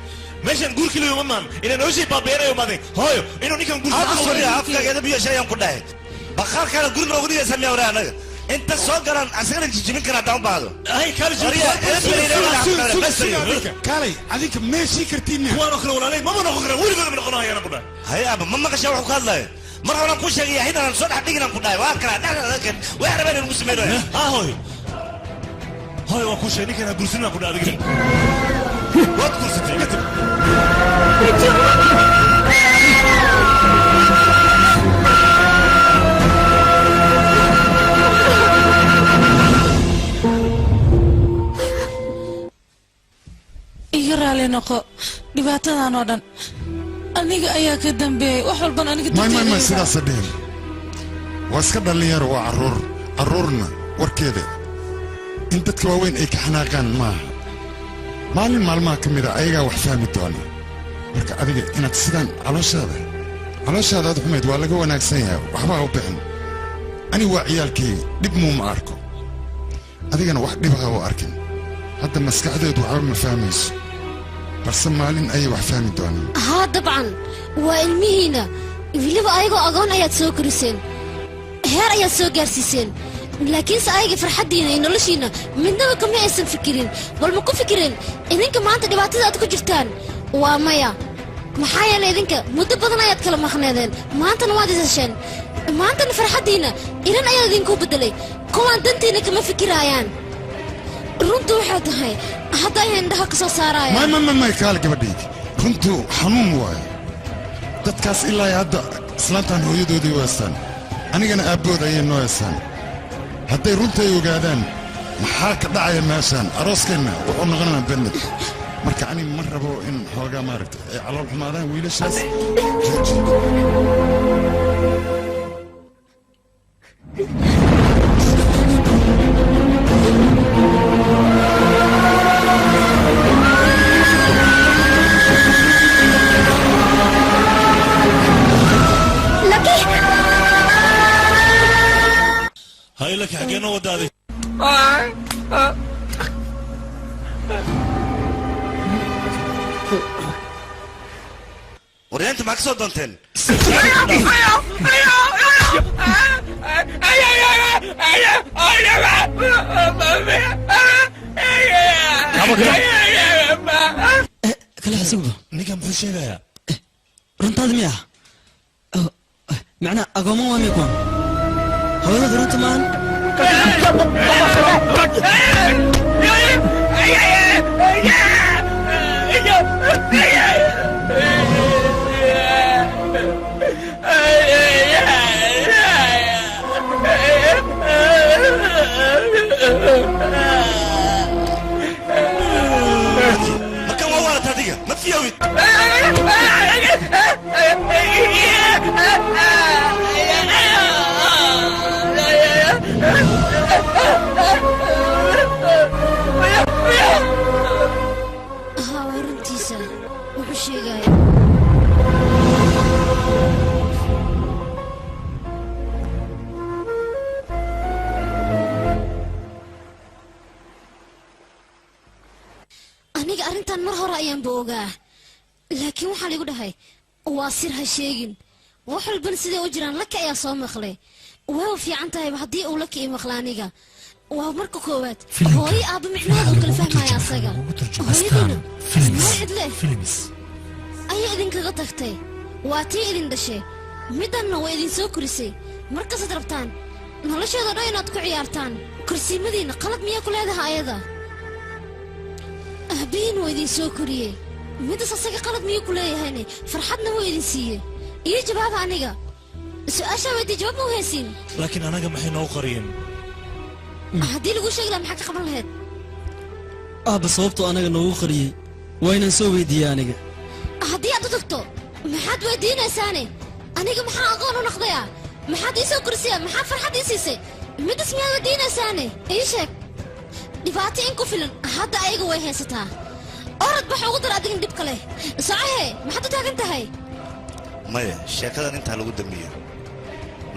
ماشي نقول كل يوم مان إن نرسل بابيرة يوم بعدين هايو إنه نيكا نقول أفكار كذا بيا شيء يوم كده بخار كذا قول نقول يا سامي ورانا انت صقرا عسكر جيمين كنا داون بعضه هاي كارج كاري هذيك ماشي كرتيني وانا اخر ولا لي ما نخرج ولا من القناه انا كنا هيا ما قشوا وخلاه مره انا كل شيء هنا نصلح دقنا كنا واكره لكن واحنا بين المسلمين هاي وكل شيء كنا قرسنا كنا دقنا وات قرستي يرى نقو dhibaatadan oo dhan aniga ayaa ka dambeeyay wax walban aniga ما sidaas dheen waa iska dhalinyaro waa caruurna warkeeda in dadka waaweyn ay ka xanaaqaan maaha maalin maalmaha ka mid a ayagaa wax fahmi doona marka adiga inaad sidaan calooshaada aad xumayd waa laga wanaagsan yahay waxbaa u bixin ani waa ciyaalkayga dhib muuma arko adigana wax dhibaha u arkin hadda maskaxdeedu waxba ma fahmayso بس مالين أي واحد فاهم دوني ها طبعا وإلمينا ويلبا أيقو أغون أيات سو كريسين هير أيات سو جارسيسين لكن سأيقي فرحدينا ينولشينا من دو كم يأسن فكرين والمكو فكرين إذنك ما أنت دبعتي أتكو جرتان ومايا محايا لإذنك مدبضنا أيات كلام مخنادين ما أنت نوادي زشان ما أنت فرحدينا إذن أيات إذنكو بدلي كوان دنتينا كما فكرايان runtu waxay tahay hadda ay indhaha ka soo saarayaan ma kaal gabadhaydi runtu xanuun waayo dadkaas ilaa hadda islaantan hooyadoodii weesaan anigana aabood ayay noo heesaan hadday runta ay ogaadaan maxaa ka dhacaya meeshaan arooskeenna wuxuu noqonayaa bennad marka ani ma rabo in xoogaa maaragta ay calool xumaadaan wiilashaas هاي لك حقين ودادي ورينت معك صوت دونتين كلا حسوبة نيكا محو شيغايا رنتاد مياه معنى أقوموا وام يكون هذا درنت مان مكان وورت هذيك ما تفيوي ها ورنتيسا وحشيغاي aniga arintan mar hore ayaan boogaa laakiin waxaa ligu dhahay waa sir ha sheegin wax walban sidee u jiraan laka ayaa soo maqlay waa fiican tahay haddii uu laka ii maqla aniga waa marka koowaad hooyo aabba micnahooda kala fahmaya asaga hooyadiina mawcid leh ayaa idinkaga tagtay waa tii idin dhashay middanna waa idin soo korisay markasaad rabtaan nolosheeda dhan inaad ku ciyaartaan korsiimadiinna qalad miyaa ku leedaha ayada aabbihiin waa idin soo koriyey middas asaga qalad miyuu ku leeyahayne farxadna waa idin siiyey iyo jawaaba aniga su-aashaa weydii jawaab ma u haysiin laakiin anaga maxay noo qariyeen haddii lagu sheegi lahaa maxaa ka qaban lahayd aabba sababtuu anaga noogu qariyey waa inaan soo weydiiyey aniga haddii aad u tagto maxaad weydiinaysaane aniga maxaa aqoon u noqdayaa maxaad ii soo korisaya maxaad farxad ii siisay middas miyaad weydiinaysaane ii sheeg dhibaato in ku filan hadda ayaga way haysataa orad bax ugu dar adigin dhibka leh socohe maxaad u taagan tahay maya sheekadan intaa lagu damiyo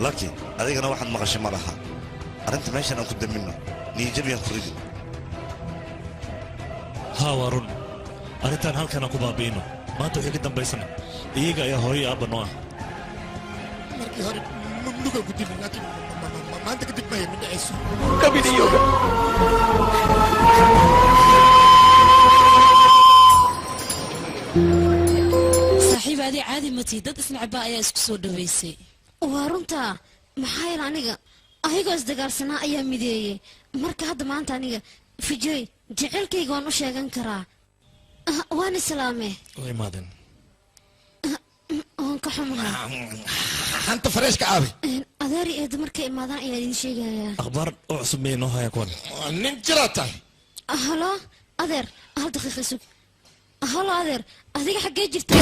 laakiin adigana waxaad maqashay ma laha arrinta meeshan aan ku daminno niyajabiyaan ku ridi haa waa run arrintaan halkaan aan ku baabi'ino maanta wixii ka dambaysana iyaga ayaa hooyo aabba noo ah markii hore nuga ku dilin laakiin maanta kadib maya ma dhacayso kabiniyoga saaxiibaadii caadi matii dad isnacbaa ayaa isku soo dhawaysay waa runtaa maxaa yeele aniga ayagoo isdagaalsanaa ayaa mideeyey marka hadda maanta aniga fijoy jaceylkayga waan u sheegan karaa waan islaame waa imaadeen waan ka xumahay hanta fareeshka aabe adeeri eeda markay imaadaan ayaa idin sheegayaa akhbaar oo cusub miyay noo hayaan kuwan nin jiraa tahay halo adeer hal daqiiqa sug halo adeer adiga xaggee jirta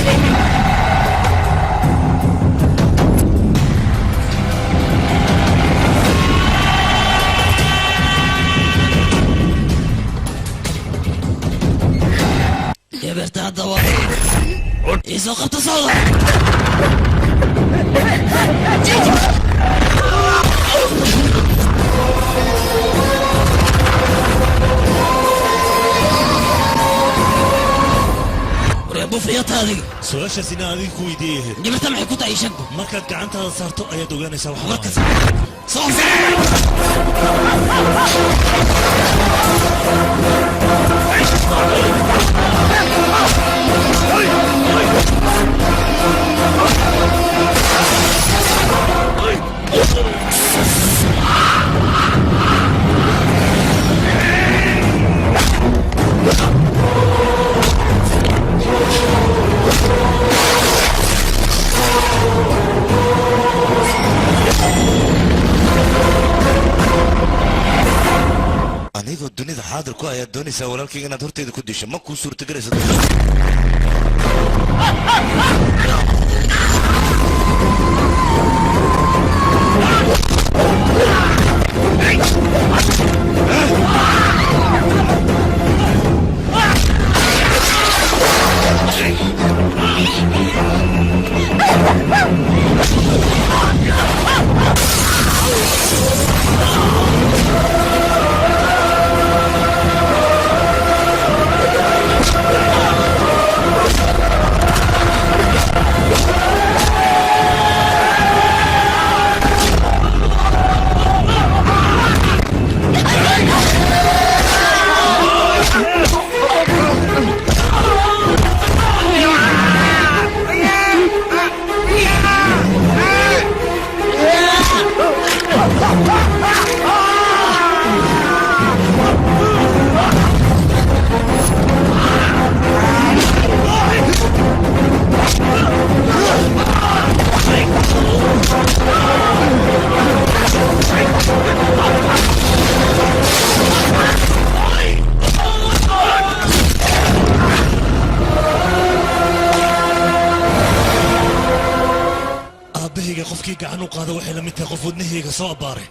يا برتا الدوار إذا قد تصور وريبو فريات هذه سؤال سينا هذه كويديه جبت معي كنت عيشنكم markaad gacantaada saarto ayaad ogaanaysaa wax مركز صوف anigoo dunida xaadir ku ayaad doonaysaa walaalkayga inaad horteeda ku disho ma kuu suurtagelaysa aabahayga qofkii gacan u qaada waxay la mid tahay qof wadnahayga soo abbaaray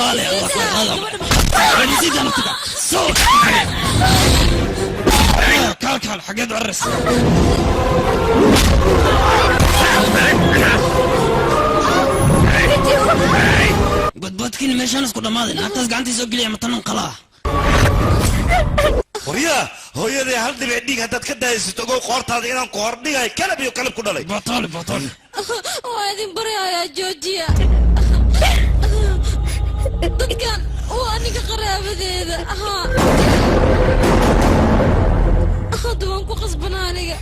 كالي الله كالي نسيت انا تبع صوت كال حقيت عرس بدبطكيني ماشان اسكو دمادين هاتاس قعنتي سوق لي متنن قلاه وريا hooyadii hal dhibic dhiig haddaad ka daaysato ogow qoortaada inaan qoor dhigay kalab iyo kalab ku dhalay batool waa idin baryayaa joojiya dadkan waa aniga qaraabadeeda hadda waan ku qasbanaa aniga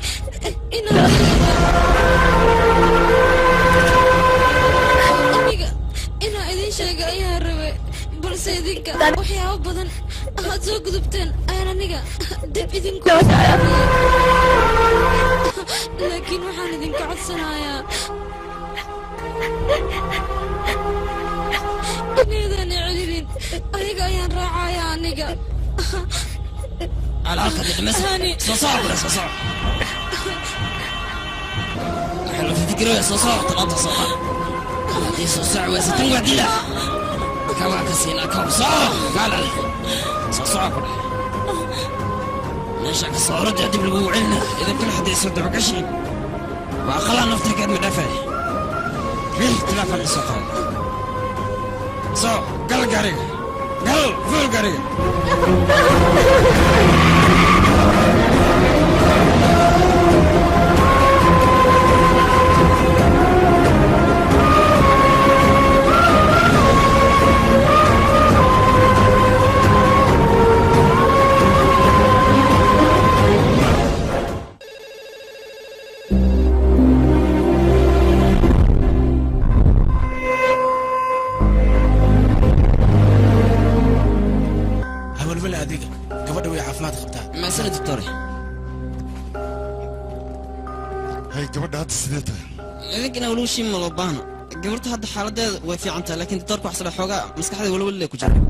inaa idin sheega ayaa rabe balse idinka waxyaabo badan aad soo gudubteen ayaan aniga dib idinku laakiin waxaan idinka codsanayaa inaydaan celinin ayaga ayaan raacaya aniga alaalka didhmasani soo soco waxaa la fikiraya soo soco talaata soqa haddii soo soco weysatan waa dila كما كسينا كوصار قال عليه صعب ليش كسر رجع دبل بوعنا إذا كل حد يسود بقشين وأخلا نفتك قد مدافع فيه تلافا للسقال قال قريب قال فول قريب إذا ولو شيء ملبانة قبرت هذا حالة وفي عنتها لكن ترك وحصل حوجة مسك هذا ولا كجرب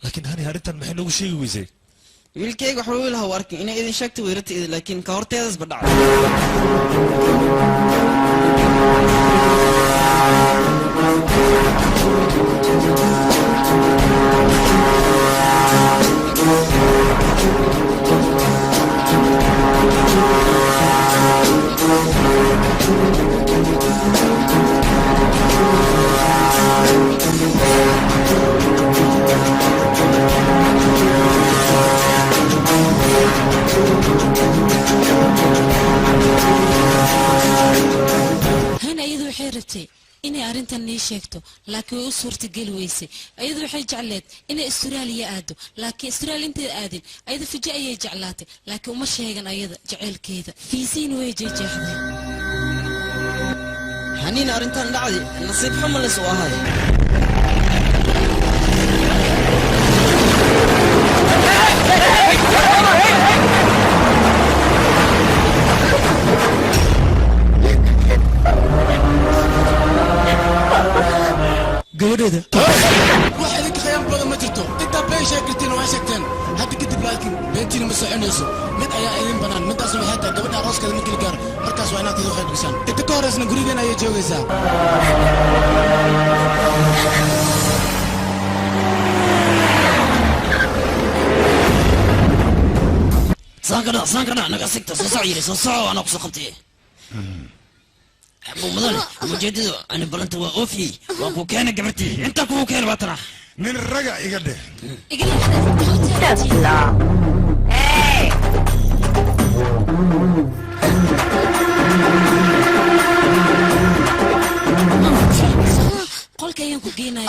لكن هني هرتن محن وش شيء ويزي بالكيك وحولها واركين إن إذا شكت ويرت لكن كهرت هذا بدع هنا أيضا حيرتي إني أرنتن لي شيكتو لكن وصورتي قل ويسي أيضا حي جعلت إني استراليا آدو لكن استراليا انت آدين أيضا في جاية جعلاتي لكن ومش هيغن أيضا جعل كيدا في سين ويجي جاحدي هنين أرنتن لعدي نصيب حمل سوا هاي gabadheeda waxa idinka khayaan badan ma jirto intaa been sheegteen waa sheegteen hadda kadib laakiin beentiina ma soconayso mid ayaa idin banaan midaas waxay tahay gabadha arooskeeda markii la gaaro markaas waa inaad idin qaybisaan inta ka horeysna gurigeena ayay joogaysaa سانكنا نقصك سوسعي أنا أقصى خمتي أبو مدن مجدد أنا بلنت وأوفي وأبو كان قبرتي أنت أبو كان بطرح من الرجع يقدر قول كيان كوكينا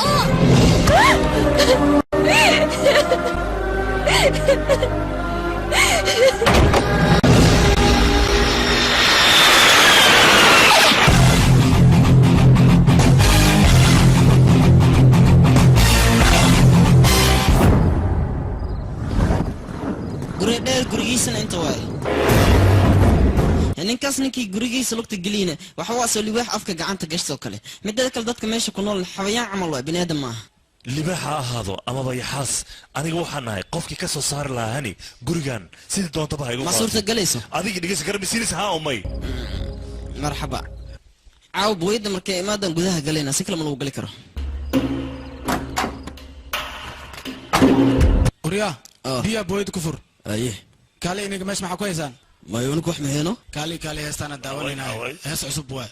gurigiisana inta waay ninkaas ninkii gurigiisa lugta geliyna waxa waa soo libaax afka gacanta gashtoo kale midada kale dadka meesha ku nool xawayaan camal waa bini aadam maaha libaaxa ahaado amaba yaxaas aniga waxaan nahay qofkii ka soo saari lahaa hani gurigan sidii doontaba haygu ma suurtagelayso adiga dhegeysa garabisiinaysa haa umay marxaba caaw buwayda markay imaadan gudaha galayna si kale ma lagu gali karo وريا بيا بويد كفر ايه كالي انك مش معك كويسان ما يونك وح مهينو كالي هستانا داولينا هس عصب واي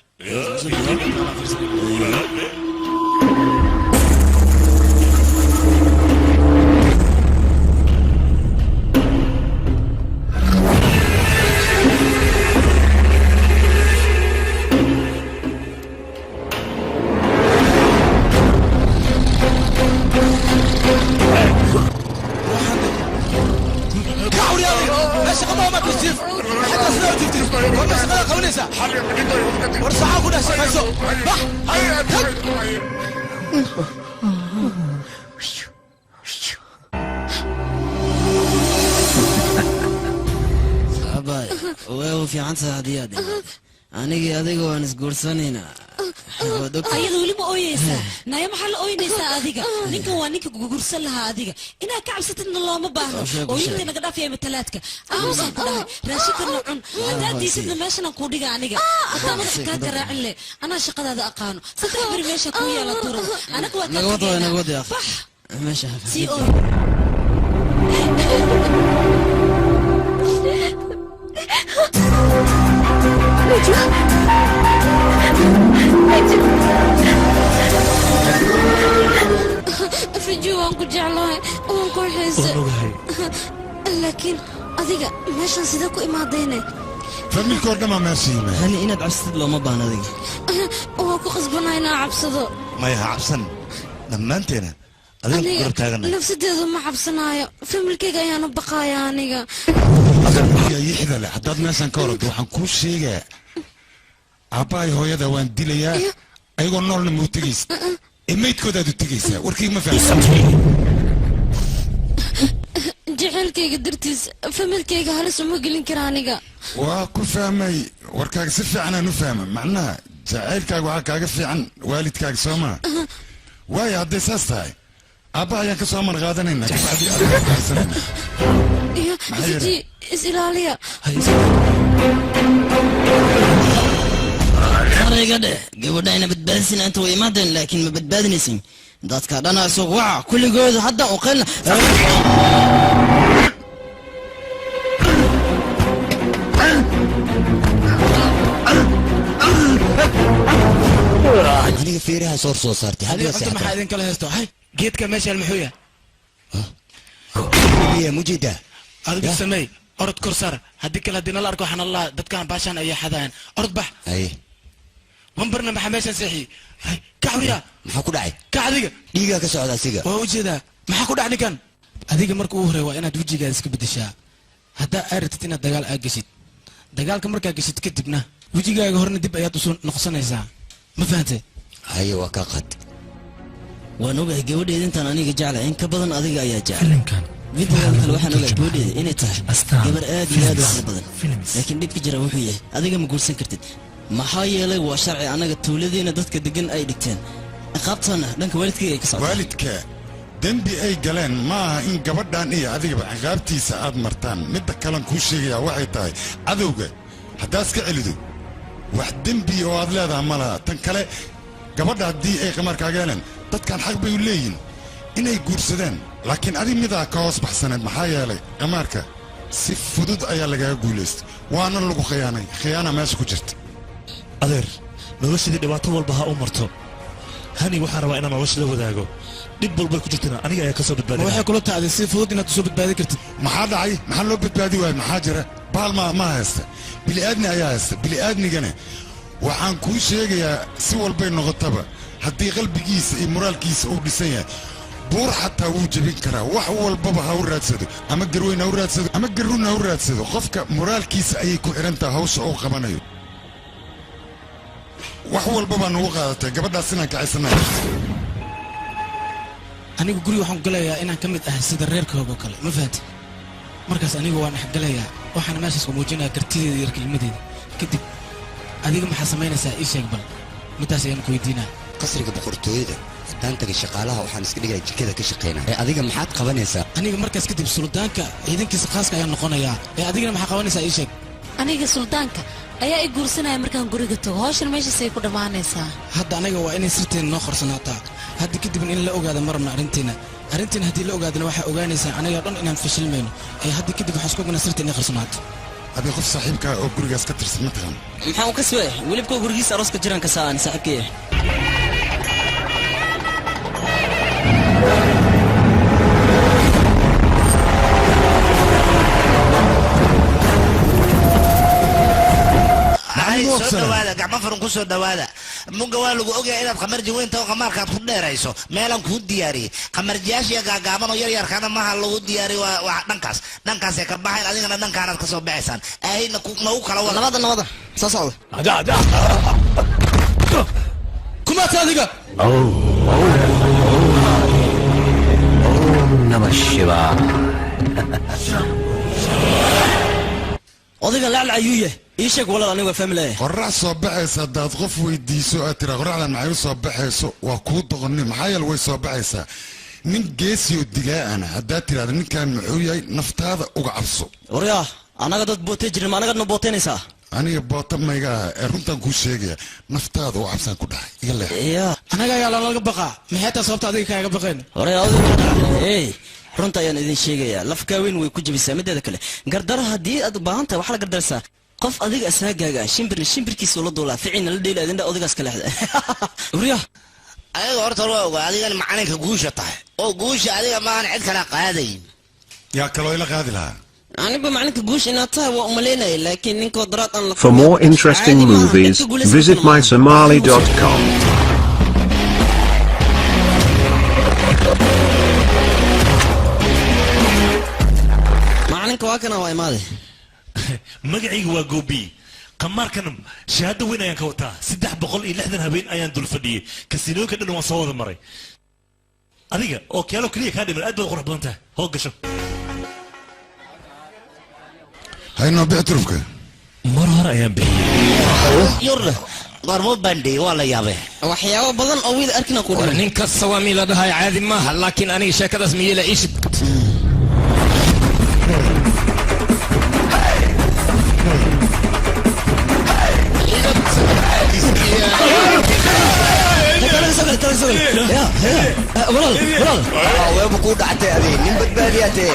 أباي وهو في عنصر هدية أنا أديك وأنا سكورسانينا ayada weli ma ooyeysaa naya maxaa la ooynaysaa adiga ninkan waa ninka gugursan lahaa adiga inaad ka cabsatidna looma baahno ooyinta naga dhaafaya matalaadka aamusaan ku dhahay raashinkana cun haddaad diisidna meeshanaan kuu dhiga aniga hataa madaxa kaa garaacin leh anaa shaqadaada aqaano saddex beri meesha kuu yeela turan anaga waa bax sii ooy فيديو وانكو جعلوه وانكو حيسة لكن أذيك ماشان سيداكو إماديني فميلكو دما ماشينا هني إنا عبسد لو ما بان أذيك وانكو خصبنا هنا عبسدو ما يها عبسن لما انتنا أذيك قرب تاغنا نفس ديدو ما عبسنايا فميلكي قايانا بقايا أنيقا يا يحدى لي حداد ماشان كورد وحن كل شيء عباي هو يدا وان ديليا أيغو نول نمو تجيس إميت كودا دو تجيسا وركي ما فهم جعلكي قدرتيس فملكي هلس مو قلن كرانيقا واكو فهمي وركاك سفي عنا نفهم معناها جعلكاك وعاكاك في عن والدكاك سوما واي هدي ساستاي أبا ياك سوما غادنين كيف عدي أبا حسنين يا سيدي إسلاليا أريقا ده قبل أنا بتبادسين أنت وإمادن لكن ما بتبادنسين دات كادانا سوق وعا كل جوز حتى أقلنا أنا فيرها صور صارتي هذه أنت ما حد كله هستو هاي جيت كماشي المحوية هي مجيدة هذا بسمي أرد كرسر هديك الدين الله أركو حن الله دت كان باشان أي حدان أرد بح أي منبرنا محمشان سيحي هاي كعوريا محكو داعي كعديك ديجا كسعودة سيجا ووجده محكو داعني كان هذيك مركو هري وأنا دوجي جالس كبدشة هذا أردت إن الدجال أجسد دجال كمرك أجسد كتبنا وجي جاي هرنا دب أيات نقصنا إزاي ما فهمت أيوة كاقد ونوجه جودة أنت أنا جعل إن كبدن أذيك أي جعل فيديو الواحد نوجه جودة إن تاه قبل آدي واحد بدن لكن ديك جرا وحية أذيك مقول سكرت ما حاجة له وشرعي أنا قلت ولدي ندتك دقن أي دكتين قابتنا لأنك والدك كسر والدك دنبي أي جلان ما إن قبضان إيه أذيك عقابتي ساعات مرتان مدة كلام كل شيء يا واحد تاي أذوقه حداسك علدو واحد دنبي أو أذلا ذا ملا تنكله قبض دي أي قمر كاجلان دت كان حق بيولين إنه يقول سدان لكن أدي مذا كاوس بحسنة محايا لي أمريكا سيف فدود أيا لقى جولست وأنا لقو خيانة ما سكوت adeer noloshadii dhibaato walba ha u marto hani waxaan rabaa inaan nolosha la wadaago dhib walba ku jirtana aniga ayaa ka soo badbaadin waxay kula tahay si fudud inaad soo badbaadi kartid maxaa dhacay maxaa loo badbaadi waayay maxaa jira baal ma haysta bili aadni ayaa haysta bili aadnigana waxaan kuu sheegayaa si walbay noqotaba haddii qalbigiisa iyo moraalkiisa uu dhisan yahay buur xataa wuu jebin karaa wax walbaba ha u raadsado ama garweyn ha u raadsado ama garuun ha u raadsado qofka moraalkiisa ayay ku xiran tahay hawsha uu qabanayo wax walba baa nagu qaadatay gabadhaas inaan kacaysanayo anigu guriga waxaan galayaa inaan ka mid ahay sida reerkooga kale ma fahanti markaas anigu waan xagalayaa waxaan meeshaas ku muujinayaa kartideeda iyo kelmadeeda kadib adiga maxaa samaynaysaa ii sheeg bal midaas ayaan ku weydiinaa qasriga boqortooyada haddaan tagay shaqaalaha waxaan iska dhigayaa jikada ka shaqaynaa adiga maxaad qabanaysaa aniga markaas kadib suldaanka ciidankiisa khaaska ayaan noqonayaa adigana maxaa qabanaysaa ii sheeg aniga suldaanka ayaa i guursanaya markaan guriga tago hawshan meeshaasay ku dhammaanaysaa hadda anaga waa inay sirteena noo qorsanaataa hadda kadibna in la ogaada ma rabna arrinteena arrintan haddii la ogaadana waxaa ogaanaysaa anaga dhan inaan fashilmayno ee hadda kadib waxaa isku ognaa sirta inay qarsanaato adii qof saaxiibkaa oo gurigaas ka tirsan ma taqaan maxaa u kasbay welibkoo gurigiisa arooska jiraan ka saaan saaxiibkii soo dhawaada gacmo furan ku soo dhawaada munga waa lagu ogyahay inaad qamarji weynta oo qamaarkaad ku dheerayso meelan kuu diyaariyey qamarjiyaashiya gaagaaban oo yaryarkaana maaha lagu diyaariy waa dhankaasay ka baxayn adigana dhankaanaad ka soo baxaysaan ahayna nagu kala wada nabada soo socda kumaata adiga odayga lacla ayuu yahay ii sheeg walaal aniga family qorax soo baxaysa haddaad qof weydiiso aad tira qoraxdan maxay u soo baxayso waa kuu doqonni maxaa yeele way soo baxaysaa nin geesiyo dilaa'ana haddaad tiraahda ninkan muxuu yahay naftaada uga cabso waryaa annaga dad bootay jirin ma anagadna bootaynaysaa aniga boota mayga ah ee runtan kuu sheegaya naftaada uga cabsaan ku dhahay iga leex anaga ayaa lalaga baqaa maxay taa sababta adiga kaaga baqeen runta ayaan idin sheegayaa lafkaaweyn way ku jabisaa mideeda kale gardara haddii aad u baahan tahay waxaa la gardarsaa qof adiga asaagaaga shimbirna shimbirkiisu la duulaa ficina la dheela adinda odaygaas ka leexda uriya ayaga horta waa ogaa adigan macalinka guusha tahay oo guusha adiga maahan cid kale qaadayn yaa kaloo ila qaadi lahaa aniba macalinka guusha inaad tahay waa umalaynaya laakiin ninka wadaraad aan la For more interesting movies, visit mysomali.com. macalinka waa kana waa imaaday magacayga waa goobi qamaarkan shahaado weyn ayaan ka wataa 360 habeen ayaan dul fadhiyey kasiinooyinka dhan waan soo wada maray adiga oo keelo kaliya kaa dhiman aad baad qurux badan tahay hoo gasho haynoo bixturufka mar hore ayaan bixiyey yurna qarmo bandhi waa la yaabay waxyaabo badan oo wiil arkina ku dhiman ninka sawaami la dhahay caadi maaha laakiin aniga sheekadaas miyela iishid weebu kuu dhactay adii nin badbaadiyaatee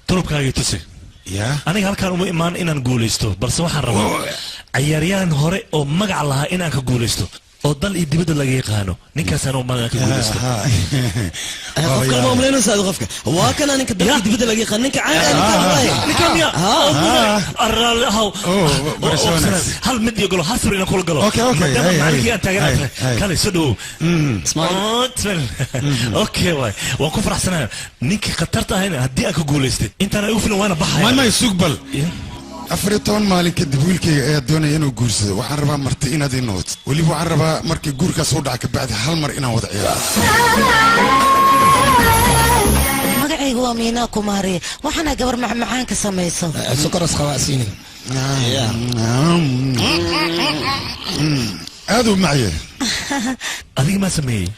turubkaagii tusi aniga halkaan uma imaan inaan guulaysto balse waxaan rabaa cayaaryahan hore oo magac lahaa inaan ka guulaysto oo dal iyo dibadda laga yaqaano ninkaasaan u imaan inaan ka guulaysto qofka ma umleynaysa qofka waa kana ninka dal iyo dibadda laga yaqaan ninka hal mid iyo golo hal sir inaan kula galo maadaama maalinkii aan taaganahay kale soo dhawow okay waay waan ku faraxsanaa ninkii khatarta ahayna haddii aan ka guulaystay intaan ay u filan waana baxaya may sugbal 14 maalin kadib wiilkayga ayaa doonaya inuu guursado waxaan rabaa marti inaad ii noqoto weliba waxaan rabaa markii guurkaas u dhaca kabacdi hal mar inaan wada ciyaaro magacaygu waa miinaa kumaariye waxaana gabar macmacaan ka samayso sukaras qabaasiinin aad u macye adiga maa sameeyey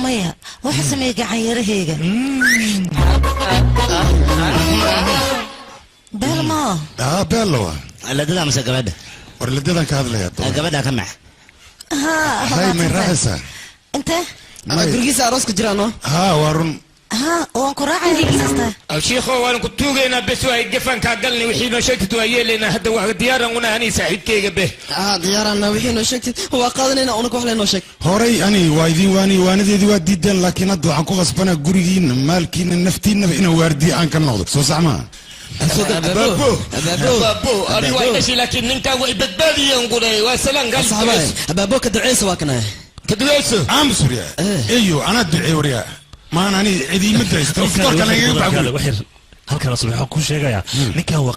maya waxa sameeyey gacanyarahayga beelma beella waa ladada mase gabadha war ladadan ka hadlaya gabadha ka max hay may raaxaysaa intee gurigiisa arooska jiraano waa run waan ku raacaya الشيخ وانا كنت توقينا بس واي جفن كاقلني وحين شكت ويلينا هدا واحد ديارا وانا هني سعيد كيغا به ديارنا وحين شكت هو قادنا انا كو خلينا شك هوري اني وايدين waanideedii waa diideen laakiin hadda waxaan ku qasbanaa gurigiina maalkiina naftiinaba inaan waardiye aan ka noqdo soo saxmaa بابو أري وايدشي لكن ننكا ويبدبادي ينقل وسلام قال بابو كدعيس واكنا كدعيس عم سوريا ايو انا ادعي وريا ما انا عيدي مدرسة فكرك انا يبقى halkan asal waxaan ku sheegayaa ninkan waa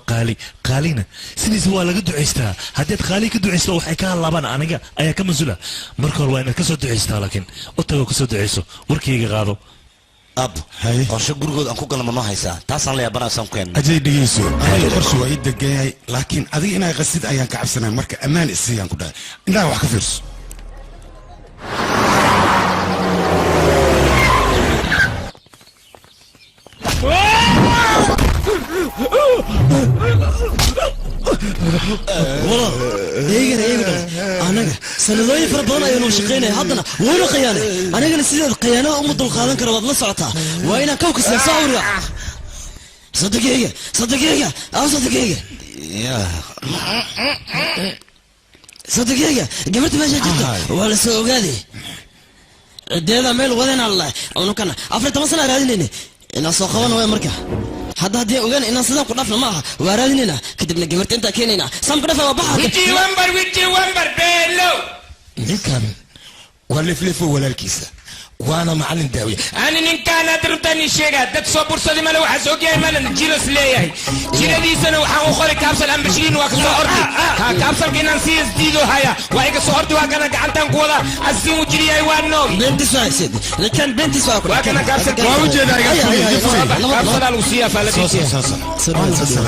qaalina sidiisa waa laga ducaystaa haddaad qaali ka ducaysto waxay ka halaabaan aniga ayaa ka mas-uula marka hore waa inaad ka soo ducaystaa laakiin u tagoo ka soo ducayso warkayga qaado ab qorshe gurigood aan ku galno ma noo haysaa taasaan la yaabanaasaan ku keenna ajay dhegeyso aniga qorshe waa ii degan yahay laakiin adiga inaa qasid ayaan ka cabsanay marka ammaan isiiyaan ku dhahay indhaha wax ka fiirso eegana anaga sanadooyin fara badan ayaanu shaqaynaya haddana wayna khiyaanay anigana sideed khiyaanada uma dulqaadan kara waad la socotaa waa inaan kawka siyaasa awriga صدقيقة أو صدقيقة صدقيقة قبلت ما جيت ولا سوق هذه الديدا ميل وذن الله أو كنا أفرت مثلا راديني إن سوقنا ويا مركا هذا دي وين إن صدق قرفنا معها وراديننا كتبنا قبلت أنت كيننا سام قرفنا وبحر ويجي وامبر بيلو نكمل ولا فلفل ولا الكيسة وانا معلم داوية انا ان كان ادربتني شيغا دك صبر صدي مال waxa soo geeyay malan jilos leeyahay jiradiisana waxa uu qoray kaabsal aan bashiin waa ka soo ordi ha kaabsal inaan si isdiido haya waa iga soo ordi waa kana gacantan ku wada asin u jiriyay waa no benti saasid lakin benti saa waa kana kaabsal waa u jeedaa kaabsal aan u siiya faladiisa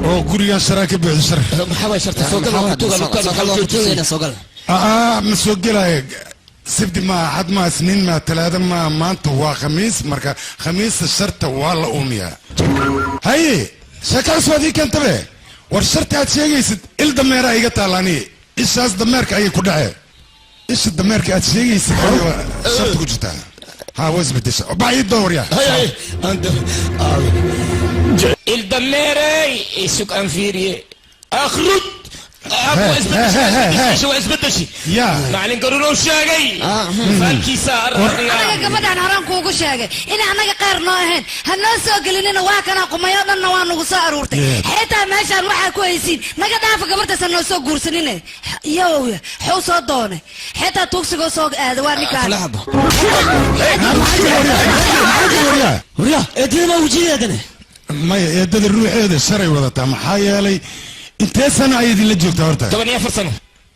oo guriga sharaaka bixisar maxaa sharta soo gal soo gal ما سوقلها سبت ما حد ما سنين ما ثلاثة ما أنت وخميس مركا خميس الشرطة والله أمية هاي شكل سوادي كنت به والشرطة هتشيء يسد الدمير أيقا تالاني إيش هذا الدمير كأي كده إيش الدمير كأشيء يسد الشرطة كجتا ها وز بديش بعيد دوريا هاي عند الدمير إيش كان فيري أخرج شو اسبت شيء يا معلن قرروا شاقي فالكي صار انا قبل حرام كوكو شاقي انا انا قير نوهن هالناس قلنا واكنا قميانا نوان نغسا ارورتي حتى ماشان waxaa ku haysiin naga dhaafa gabarta sanoo soo guursanine yow xoo soo doone xataa tuugsigo soo aad waa ninkaan wariya eedina wajiyadana ما يدد الروح هذا الشرعي وضعتها محايلي انت سنة ايدي اللي جوكتا هورتا 8 سنة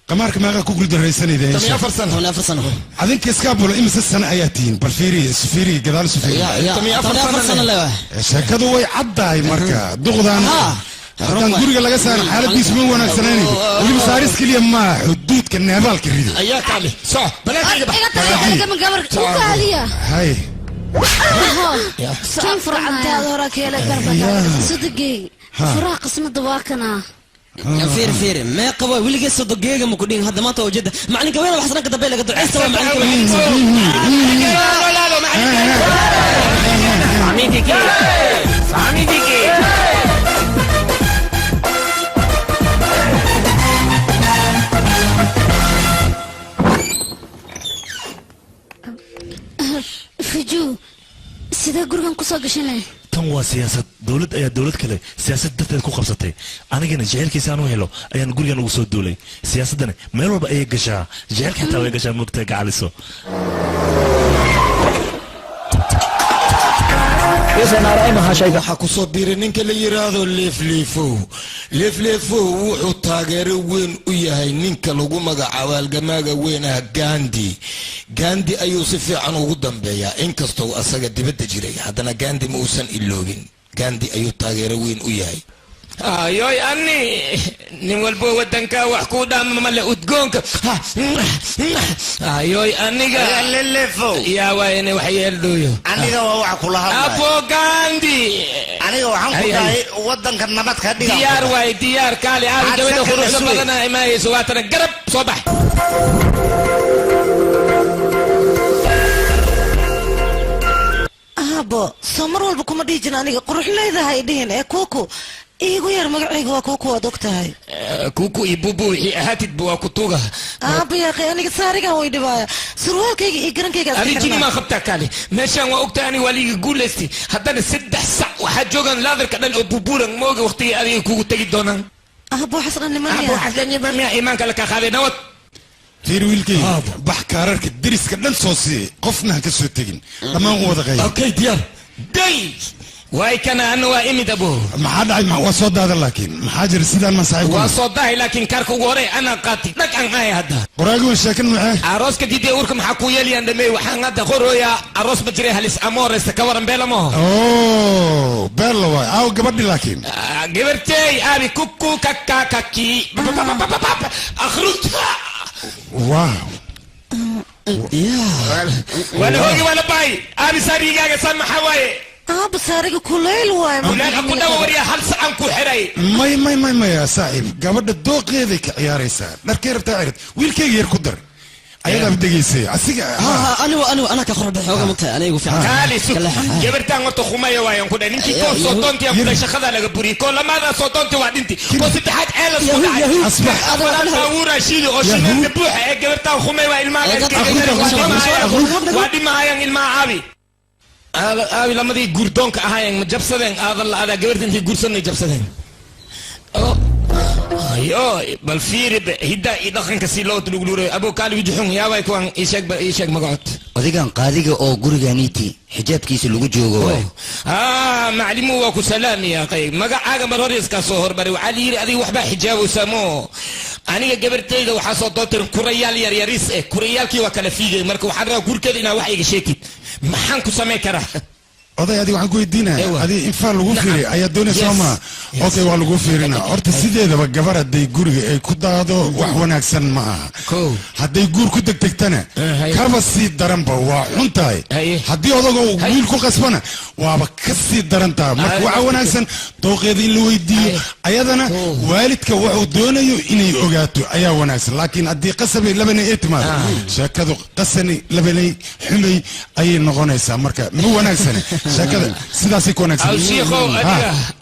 قمارك ما كوكل دريساني ده 8 سنة عادين كيسكابولا امس السنة اياتين بالفيري سفيري قدال سفيري 8 سنة لا شاكدو وي عداي مركا دغدان هدان غوريغا laga saaran xaaladiis ma wanaagsanayni waliba saaris kaliya ma xuduudka neebaalka rido ayaa kale soo balaadiga hay كم فرعت هذا وراك يا لك صدقي فراق اسمه دواكنا فير ما قوي ولي قصه دقيقه مكودين هذا ما توجد معني كوين وحسنا كده بيلك دعيت سوا معني كوين لا معني ديكي سامي ديكي فجو سيدا غورغان كوسو غشنay tan waa siyaasad dawlad ayaa dawlad kale siyaasad darteed ku qabsatay anigana jecelkiisa aan u helo ayaan gurigan ugu soo duulay siyaasadana meel walba ayay gashaa jecelka xitaa way gashaa mugta gacaliso waxaa ku soo diiray ninka la yiraahdo leefleefo wuxuu taageero weyn u yahay ninka lagu magacaabo halgamaaga weyn ah gandi ayuu si fiican ugu dambeeyaa inkastoo asaga dibadda jiray haddana gandi ma uusan iloobin gandi ayuu taageero weyn u yahay ayoy ani nin walbo wadanka wax ku dhaama male udgoonka ayoy aniga lelefo yaa waayne wax yeeldooyo aniga waa wax kula hadlay abo gandi aniga waxaan ku dhahay wadanka nabad ka dhiga diyaar waay diyaar kaali aad gabadha quruxda badan ay maayso waatana garab soo bax abo samar walba kuma dhijin aniga qurux leedahay dhihin ee kuku iigu yar magacayga waa kuku waad og tahay kuku iyo bubu wixii ahaatidba waa kutuga aaba yaaqi aniga saarigan way dhibaaya surwaalkayga iyo garankayga arijini maa qabtaa kaali meeshaan waa ogtahay ani waa liiga guulaystay haddana 3 sac waxaa joogaan laadarka dhan oo buburan mooga waqtigii adiga kugu tegi doonaan abo xaslan nimaniya abo xaslan nimaniya iimaanka la kaa qaaday nabad fiir wiilkay bax kaararka deriska dhan soo sii qofna ha ka soo tegin dhammaan wada qeey okay diyaar day واي كان انا وامد ابوه ما حد ما وصل هذا لكن ما حاجر سيدان ما صاحب وصل لكن كاركو غوري انا قاتي لك ان هاي هذا قراغو شاكن معاه عروس كدي وركم حكوا يلي اندمي وحان هذا غرويا عروس بجري هلس امور استكورن بلا مو اوه بلا واي او قبضي لكن قبرتي ابي كوكو كاكا كاكي اخرج واو يا ولا هوي ولا باي ابي ساري قاعد سمع حواي basaariga kuleyl waay kuleyl ku dhawarya hal sacan ku xiray may ya saaxiib gabadha dooqeeday ka ciyaaraysaa dharkay rabtaa cirad wiilkayga yar ku dar ayadaa degaysay asiga أنا كخرب حوجة مقطع أنا يقول في كالي جبرتان وتخمية ويان كده ننتي كل صوتونتي يا كل شخصا لك بري كل ماذا صوتونتي وادنتي كل ستحات عيلة صوتها أصبح أنا أورا شيلي وشيلي نبوح جبرتان خمية وإلما وادي ما هاي إلما عابي أبي لما دي جوردونك هاي مجبسدين هذا جبرتين في جورسون جبسدين ايوه بل فيري هدا يدخن كسيلو تلوغلوري ابو كالي وجحون يا باي كوان ايشك مقعد odigan qaadiga oo guriganiiti xijaabkiisa lagu joogo way maclimu waa ku salaami ya qay magacaaga mar hore iska soo horbari waxa la yiri adiga waxba xijaab u samo aniga gabartayda waxa soo dootir kurayaal yar yaris kurayaalkii waa kala fiigay marka waxa rabaa gurkeeda inaa wax iga sheekid maxaan ku sameey karaa oday adiga waxaan ku weydiinaya adiga infaa lagu fiiray ayaa doonaysaa ma okay waa lagu fiirina horta sideedaba gabar hadday guriga ay ku daado wax wanaagsan ma aha hadday guur ku degdegtana kaba sii daranba waa xun tahay haddii odaga wiil ku qasbana waaba ka sii daran tahay marka waxa wanaagsan dooqeeda in la weydiiyo ayadana waalidka wuxuu doonayo inay ogaato ayaa wanaagsan laakiin haddii qasabay labanay ay timaado sheekadu qasani labanay xumay ayay noqonaysaa marka ma wanaagsan شكله سيداسي كونكس او شيخو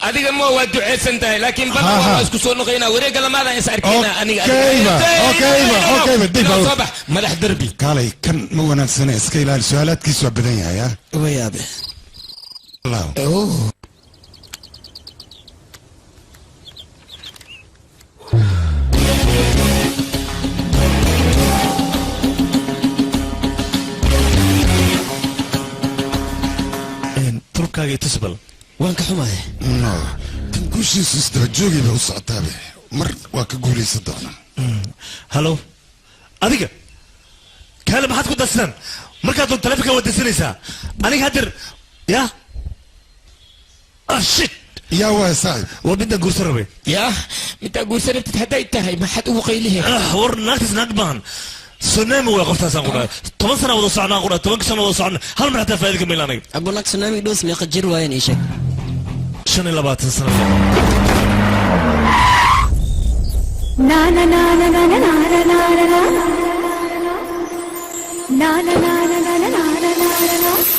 اديك مو ودو عيسنتاي لكن بنا ما اسكو سو نقينا وريق لما هذا يساركينا اني اوكي ديبا صباح مدح دربي قالي كان مو انا سنه اسكيلا سؤالات كيسو بدن يا ويابي الله turkaaga tusbal waan ka xumahay guushiisu isdabajoogi bay u socotaabe mar waa ka guulaysan doona halo adiga kaale maxaad ku darsan markaad doon taleefanka wadaysanaysaa aniga hadeer ya shit yaa waa saaxib waa midaan guursan rabay ya midaan guursan rabtid hadday tahay maxaad ugu qaylihe war naagtiis naag baahan سنامي وقفتها سانقولا 10 سنة وضع صعنا قولا 10 سنة وضع صعنا هل من حتى فائدة كميلا نقل أبو ناك سنامي دوس ميقى جير وين إيشك شن إلا بات سنة نا نا نا نا نا نا نا نا نا نا نا نا نا نا نا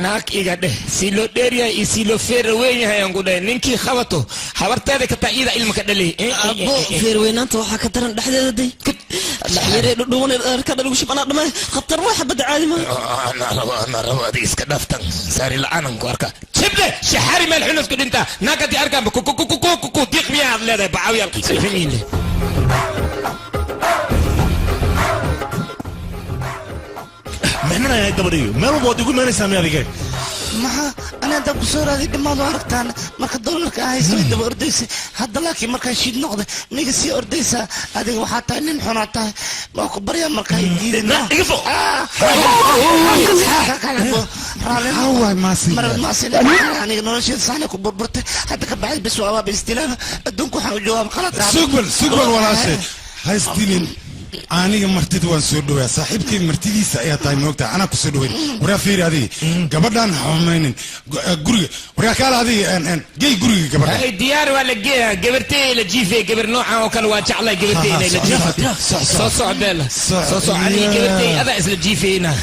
naag iga dheh si loo dheeryahay iyo si loo feerweyn yahay aan ku dhahay ninkii qabato habarteeda ka taayida ilmaka dhalay abo feerweynaanta waxaa ka daran dhexdeeda day dhaxyare dhuwan ka dhalugu shibana dhamay khatar waxa bad caadi ma ana rabo adiga iska dhaftan saari la'aanan ku arka jibde shahari meel xunus ku dhinta naagati arkaan ku diiq miyaa leedahay bacaawiyal fahmiile محنا يا دبريو ما هو بودي يقول ما نسمع بيجي ما أنا دب صورة دي ما ظهرت أنا ما كدولر كهاي سوي دب أرديس هذا لكن ما كان شيء نقطة نيجي أرديسة هذه وحتى إن حناته ما كبر يا مركاي جديد لا يفو هو ما سي يعني نرشد صانع كبر برت حتى كبعد بس وأبى باستلام الدنكو حوجوها خلاص سقبل ولا شيء هاي ستيلين aniga martida waan soo dhawaa saaxiibkay martidiisa ayaa tahay moogtaa anaa ku soo dhaweyn waraa fiiri adiga gabadhaan xumaynin guriga waraa kaala adiga gey guriga gabadha ay diyaar waa la geeyaa gabartay la jiifay gabar noocan oo kale waa jeclay gabartay inay la jiifto soo socdeel soo socday gabartay adaa isla jiifayna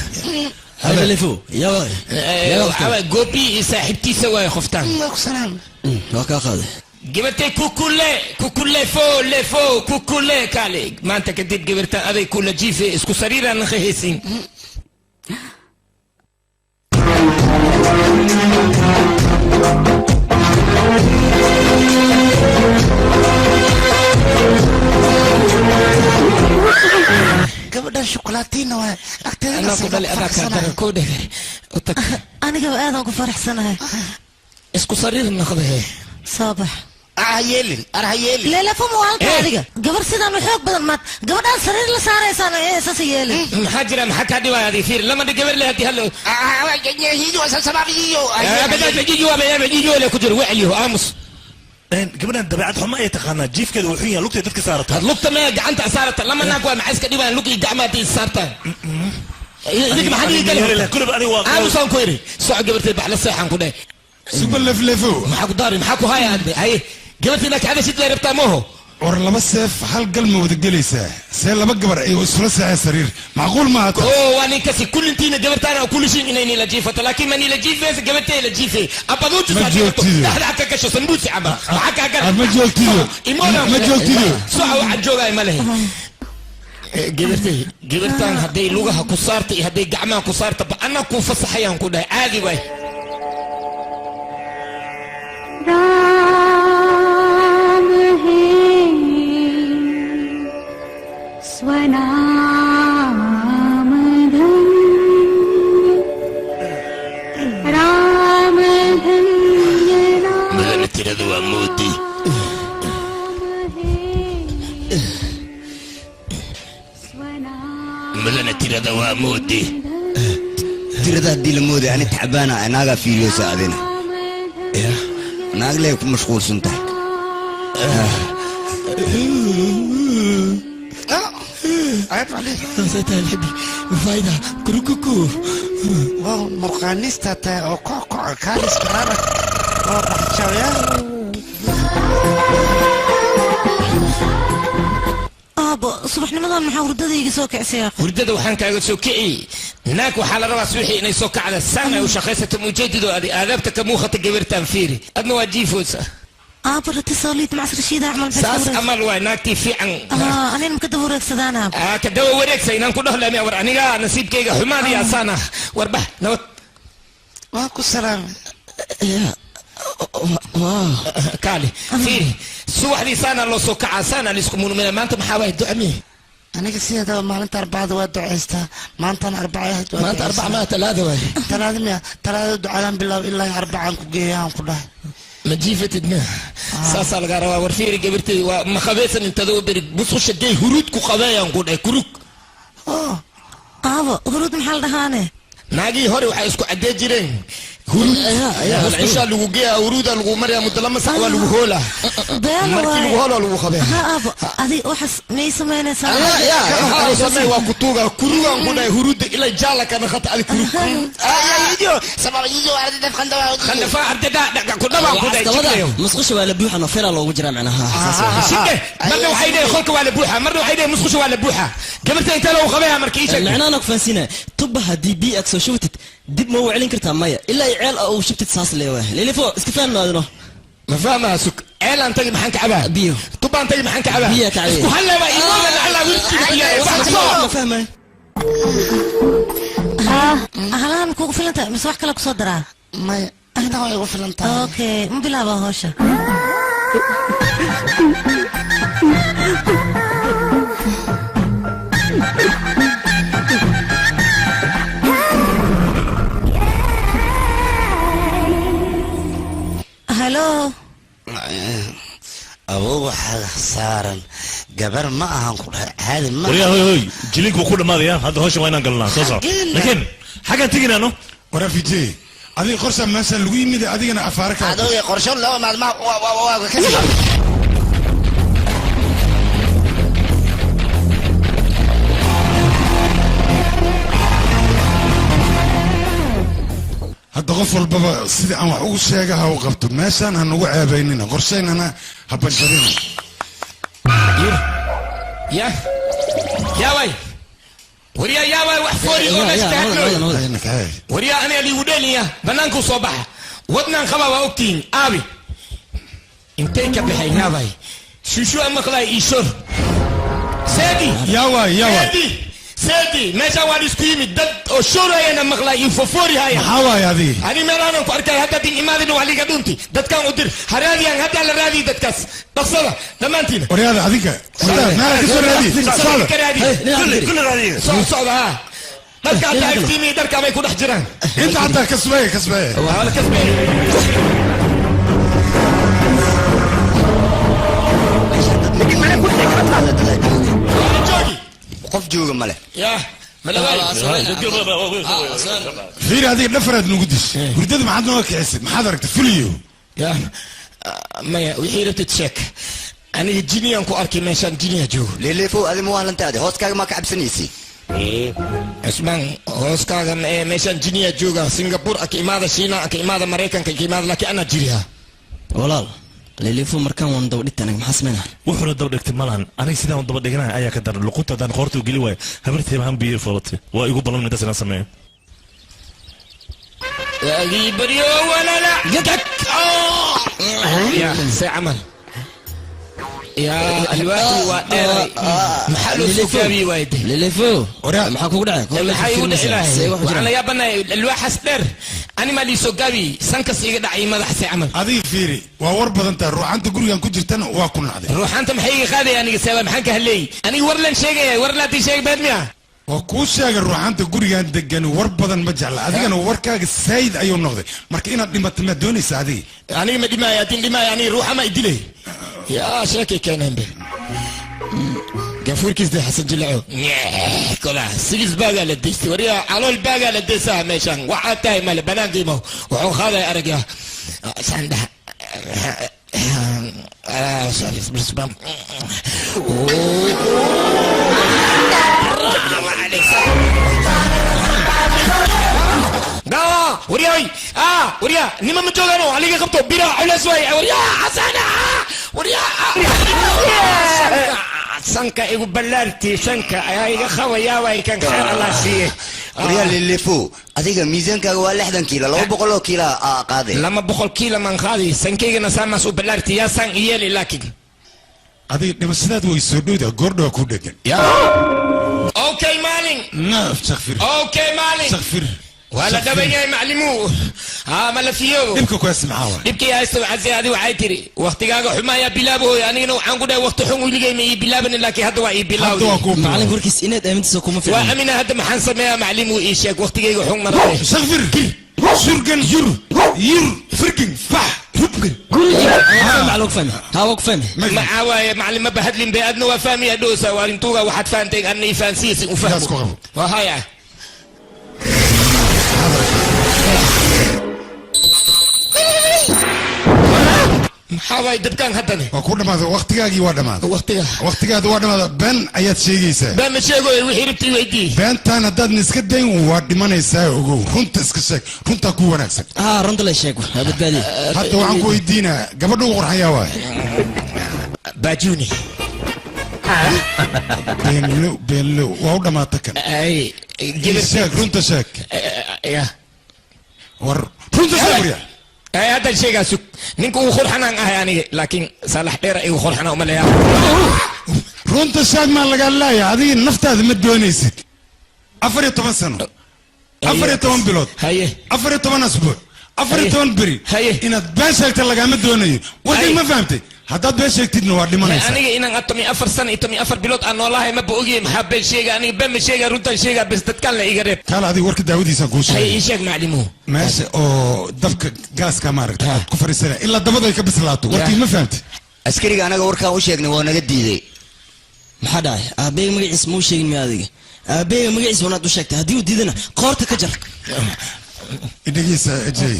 هذا اللي فوق يا جوبي صاحبتي سوا خفتان سلام وكا خذ جبرتي كوكولي فو كوكولي كالي ما انت كديت جبرتا هذا كل جيفي اسكو سريرا نخيسين gabadhan walaaltiina waay anaa ku dhali adaa kaa dara koo dhege utag anigaba aadaan ku faraxsanahay isku sariir noqdahe soo bax yeelin arha yeelin leelafo muuqaalka adiga gabar sidaan u xoog badan maad gabadhaan sariir la saaraysaan eesas yeelin maxaa jira maxaa kaa dhiwaya adii fiir lama dhi gabar le haddii hallo jiyo le ku jiro wacliyo aamus gabadhan dabeecad xumo ay taqaanaa jiifkeeda wuxuu yahay lugtay dadka saarata lugta maya gacanta saarata lama naag waa maxaa iska dhibaan lug iyo gacmaha tii saartaan idinka maxaa dhigi kale aamusaan ku iri soco gabartay baxla seexan ku dheh suba leflefo maxaa ku daari maxaa ku haya adbe haye gabartiina kacdashid lay rabtaa mooho war laba seef hal gal ma wada gelaysaa see laba gabar ay isula seexeen sariir macquul maaha oo waa ninkasi kullintiina gabartaana kullishiin inay nila jiifato laakiin ma nila jiifaysa gabartay la jiifay abaduutu saajirto dhaxda ka gasho sanbuusi caba maxaa kaa gara ma joogtido ma joogtido soco waxaad joogaay ma lehe gabartaan hadday lugaha ku saarta iyo hadday gacmaha ku saarta ba anaa kuu fasaxayaan ku dhahay caadi waay Ram है स्वनाम धन राम धन्य Madan tirada waa moodi مدن tirada waa moodi tirada haddii la mooday ani tacbaana anaagaa fiiriyoosa adina naag lee ku mashquulsan tahay فايدة كروكوكو واو مرقانيستا تا او كوكو كاليس كرارك او بحشاويا subaxnimadan maxaa hurdada iga soo kicisa hurdada waxaan kaaga soo kiciyey naag waxaa la rabaa subaxii inay soo kacda saan ay u shaqaysato mujeedidoo adi aadaabta ka muuqata gabartaan fiiri adna waa jiifoosa برتي صليت مع رشيدة أعمل ساس أمل واي في عن أنا مكدب ورك سدانا كدب ورك سينان كله لا ميور أنا نصيب كيجا حمادي يا سانا وربح نوت ماكو سلام يا كالي فيري سوح لي سانا لو سوكا سانا لسكمون من ما أنتم حاوي دعمي أنا قصير هذا ما أنت أربعة دوات دعيستا ما أنت أربعة ما أنت أربعة ما ثلاثة واي ثلاثة دعاء بالله إلا أربعة كجيان كلها ما جيفت دماغ ساسا الغروا ورفيري قبرتي وما خبيثا انت ذو بريك بصوش الدي هرودكو خبايا نقول اي كروك هرود محل دهانه ناقي هوري وحا اسكو عدي جيرين هرود بصوشا لغو جيا هرودا لغو مريا متلمس احوا لغو هولا مركي لغو هولا لغو خبايا ها ابو هذه وحس ميسو مينا سامي يا سامي وكتوغا كروغا نقول اي هرود الى جالك انا خط على كروك يجو سبب يجو على دف خندفا عبد دا كدبا مسخش ولا بوحه نفير لو جرى معناها شده مره وحيده خلك ولا بوحه مره وحيده مسخش ولا بوحه قبلت انت لو خبيها مركيشه معناها فانسينا تبها دي بي اكس شوتت دب ما وعلين كرتا مايا الا عيال او شفت ساس ليه ليلي فوق اسكفان ما ما فاهمها سك عيال انت محنك عبها بيو طبعا انت محنك عبها بيا كعيل وهلا بقى يقول على ولدك ما فاهمه هلا كوكو فيلنت مسواح كلك صدرها ما أنا هو يغفل أنت أوكي مو بلا بهوشة هلو أبوه حاجة صارن جبر ما هنقول هذا ما هوي جليك وكل ما ذي هذا هوش وين قلنا تصور لكن حاجة تيجي أنا ورا في جي هذه قرصة مثلا لوي ميد هذه أنا أفارك هذا قرشون لا ما هذا غفل بابا سيدي أنا وحوش شيء وقفت مثلا هنوقع بيننا قرصين أنا هبنشرين يا وي وريا يا وي وحفوري وريا أنا اللي ودنيا بنانكو صباح ودنا خبا وقتين أبي انتي كبحي يا وي شو أما خلاي إيشور سيدي يا وي سيدي ماشي وادي سكيمي دد وشورا انا مغلا يفوفوري هاي حواي هذه انا مالان كو اركاي هدا دين ايمادن وعلي قدونتي دد كان ودير هرادي ان هدا لرادي دد كاس بصلا دمانتينا ورياض هذيك ما كسر هذه كل رادي صوت ها دد كان تاكتيمي دد كان ما يكون حجران انت عندك كسبه ولا كسبه qof jooga male يا fiir adiga dhafarad nagu dish hurdada maxaad noo kicisid maxaad aragtay fuliyo يا maya wixii rabtid sheek aniga jiniyaan ku arkay meeshaan jiniya joogo leeleefo adi ma waalantaade hooskaaga maa ka cabsanaysi عثمان هوسكاغا ميشان جينيا جوغا سنغافور اك إمادة شينا اك إمادة مريكان اك إمادة لكن انا جيريها walaal leeleefo markaan waan daba dhigta anaga maxaa sameynaa wuxuuna daba dhigtay malahan aniga sidaan u daba dhiganahay ayaa ka daran luqunta haddaan qoorta u geli waayo habartay baan biyo foolatay waa igu ballan midaas inaan sameeyo يا بريو ولا لا يدك يا سي عمل يا الوقت محلو سكابي وايد leeleefo maxaa kugu dhacay الحيوان إلهي وأنا يا بنا الواحد سدر أنا مالي سكابي سانكس يقدر عي ماذا حسي عمل هذه فيري وورب انت روح انت قريان كجرتنا واكون هذا روح أنت محيي خذي يعني سبب محنك هلي أنا ورلا شيء ورلا تي شيء بدميا وكو شاغ روح انت قريان دغن ورب بدن ما جعل ادينا وركاغ سيد ايو نقدي marka inaad dhimato ma doonaysa adiga aniga ma dhimaaya tin dhimaaya yani ruuxa ma idilay ya sheekay keenan be gafuurkiis de xasan jilco kala sigis baaga la deystay wariya calool baaga la deysaa meeshan waxa tahay mal banaankiimo wuxuu qaaday aragya sanda صالح بالنسبة ورياي وريا نما مجوغانو عليك خبطو بيرا على سوي وريا حسنا وريا سانكا ايغو بلارتي سانكا ايغا خويا واي كان خير الله سيه وريا للفو adiga miisaankaaga waa 60 kiilo 200 kiilo qaaday 200 kiilo man qaadi sankeyga sama soo balaarti ya san iyeli laakiin adiga dhimashadaad way soo dhowda goordho ku dhagan ya okay maalin naaf takhfir okay maalin takhfir ولا دبيا معلمو ما لا فيو دبك كويس معاوه دبك يا استاذ عزي هذه وعي تري وقتيغا حمايا بلابو يعني انه waxaan ku dhahay waqti xun wiligay ma bilaaban laakiin hadda waa bilaaw macallin warkiis inaad aamintiisa kuma filan waa amina hadda maxaan sameeyaa macallimu ii sheeg waqtigayga xun maray takhfir surgan yur firkin fah rubgan معلوك فهم هاوك فهم معاوية معلم ما بهدلين بأدنى وفامي أدوسا وارنتوغا واحد فانتين أني فانسيسي وفهمو وهايا maxaa dabkaan haddana waa ku dhamaada waqtigaagii waa dhamaada waqtigaada waa dhamaada been ayaad sheegaysaa been ma sheegoy wixii rabtay weydii beentaan haddaadna iska dayn waa dhimanaysaa ogow runta iska sheeg runtaa ku wanaagsan runta la sheego badbaadi hadda waxaan ku weydiinaa gabadha ugu qorxayaa waay baajuni beenlow waa u dhamaata kan sheeg runta sheeg war runta sheeg waryaa هذا الشيء قاسك نينكو خرحنا يعني لكن صالح دير ايو خرحنا ومليا رونت الشاق ما لقى لا يا هذه النفط هذه مدونيسك افري 8 سنه افري 8 بلوت هي افري 8 اسبوع افري 8 بري ان باشك لقى مدوني ودي ما فهمتي هداد باشكتنا waa dhimanaysa aniga inaan atomi 4 sano itomi 4 bilood aan noolahay ma boogay maxaa been sheega aniga been sheega runta sheega bas dadkan la iga reeb kala adiga warka daawadiisa ku sheegay ay sheeg maclimu meesha oo dabka gaaska maaragta ku fariisana illa dabada ay ka bislaato warkii ma fahamtay askariga anaga warka u sheegnay waa naga diiday maxaa dhacay aabay magaciis muu sheegin ma adiga aabay magaciis wanaad u sheegtay hadii uu diidana qoorta ka jar idageysa ajay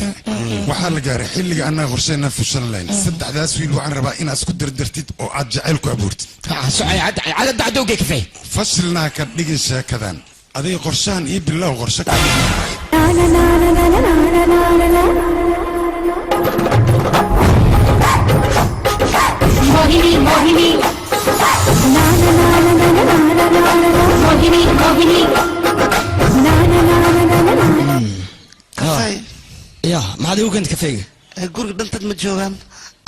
waxaa la gaaray xilliga annaga qorsheena fushan lahayn saddexdaas wiil waxaan rabaa inaad isku dardartid oo aad jacayl ku abuurtid cadad dacdowga kafay fashilnaa ka dhigin sheekadan adiga qorshahan iyo bilow qorshe ka Mohini मोहिनी ना ना ना ना ना ना ना ना मोहिनी मोहिनी ना ना ना ना ना ना kafay ya maxaad ugu keentay kafayga guriga dhantad ma joogaan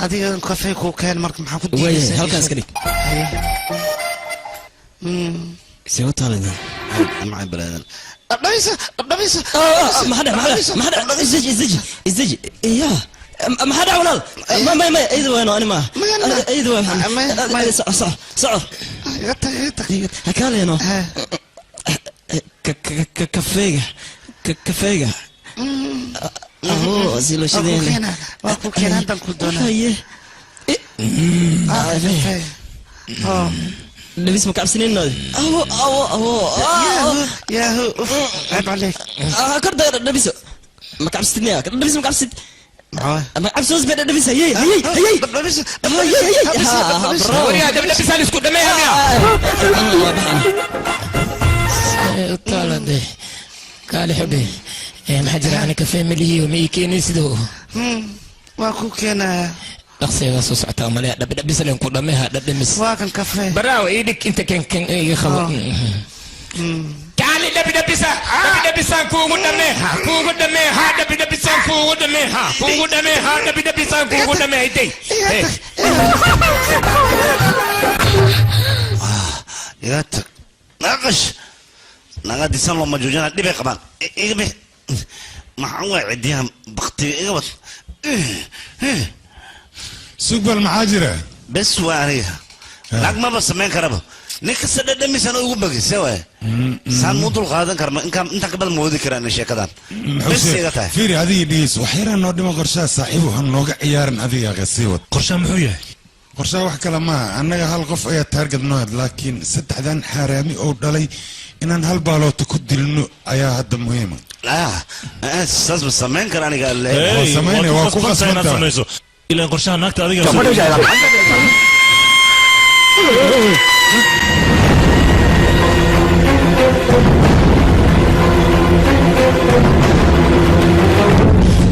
adiga kafay ku keen marka maxaa ku diidaysaa halkaas ka dhig see u taaladin معي بلادن دبيسه ما حدا ازدجي يا ما حدا ولاد ما ايد وين انا ما ايد وين صح هكالي انا كفيقة اوه زيلو شديني واكو كان عندك كدونا لبس مكعبسنين نادي ياهو عيب عليك كرد لبسه مكعبستني لبس مكعبست مكعبسوس بين لبسه هي لبسه وريا لبس على اسكت دمي طالع ده قال حبي محجر عنك فاميلي وميكيني سدو واكو كان أخسي غاسو سعتا مليا دبس لهم كل دمها دبس واكن كافيه براو إيدك أنت كان إيه خبر كالي دبسا كوغو دمها دبسا كوغو دمها دبسا كوغو دمها إيدي ياتك ناقش ناقا دي سان لما جوجانا دي بي قبان إيه بي ما حوا عديها بختي إيه بس سوق المعاجرة بس واريها لكن ما بس مين كربه نك سد دمي سنة يقول بقى سوى سان مودل غادن كرم إنك أنت قبل مودي كران الشيء كذا بس يقطع فيري هذه ديس وحيرا نودي ما قرشة صاحبه هنوقع عيارن هذه غسيوة قرشة محوية قرشة وحكي لما أنا هالقف أي تارجت نود لكن ست حدان حرامي أو دلي إن هالبالو تكد لنو أيا هذا مهمة لا أساس بس مين كراني قال لي سمعني واقف أسمعته إلا قرشة ناكت هذه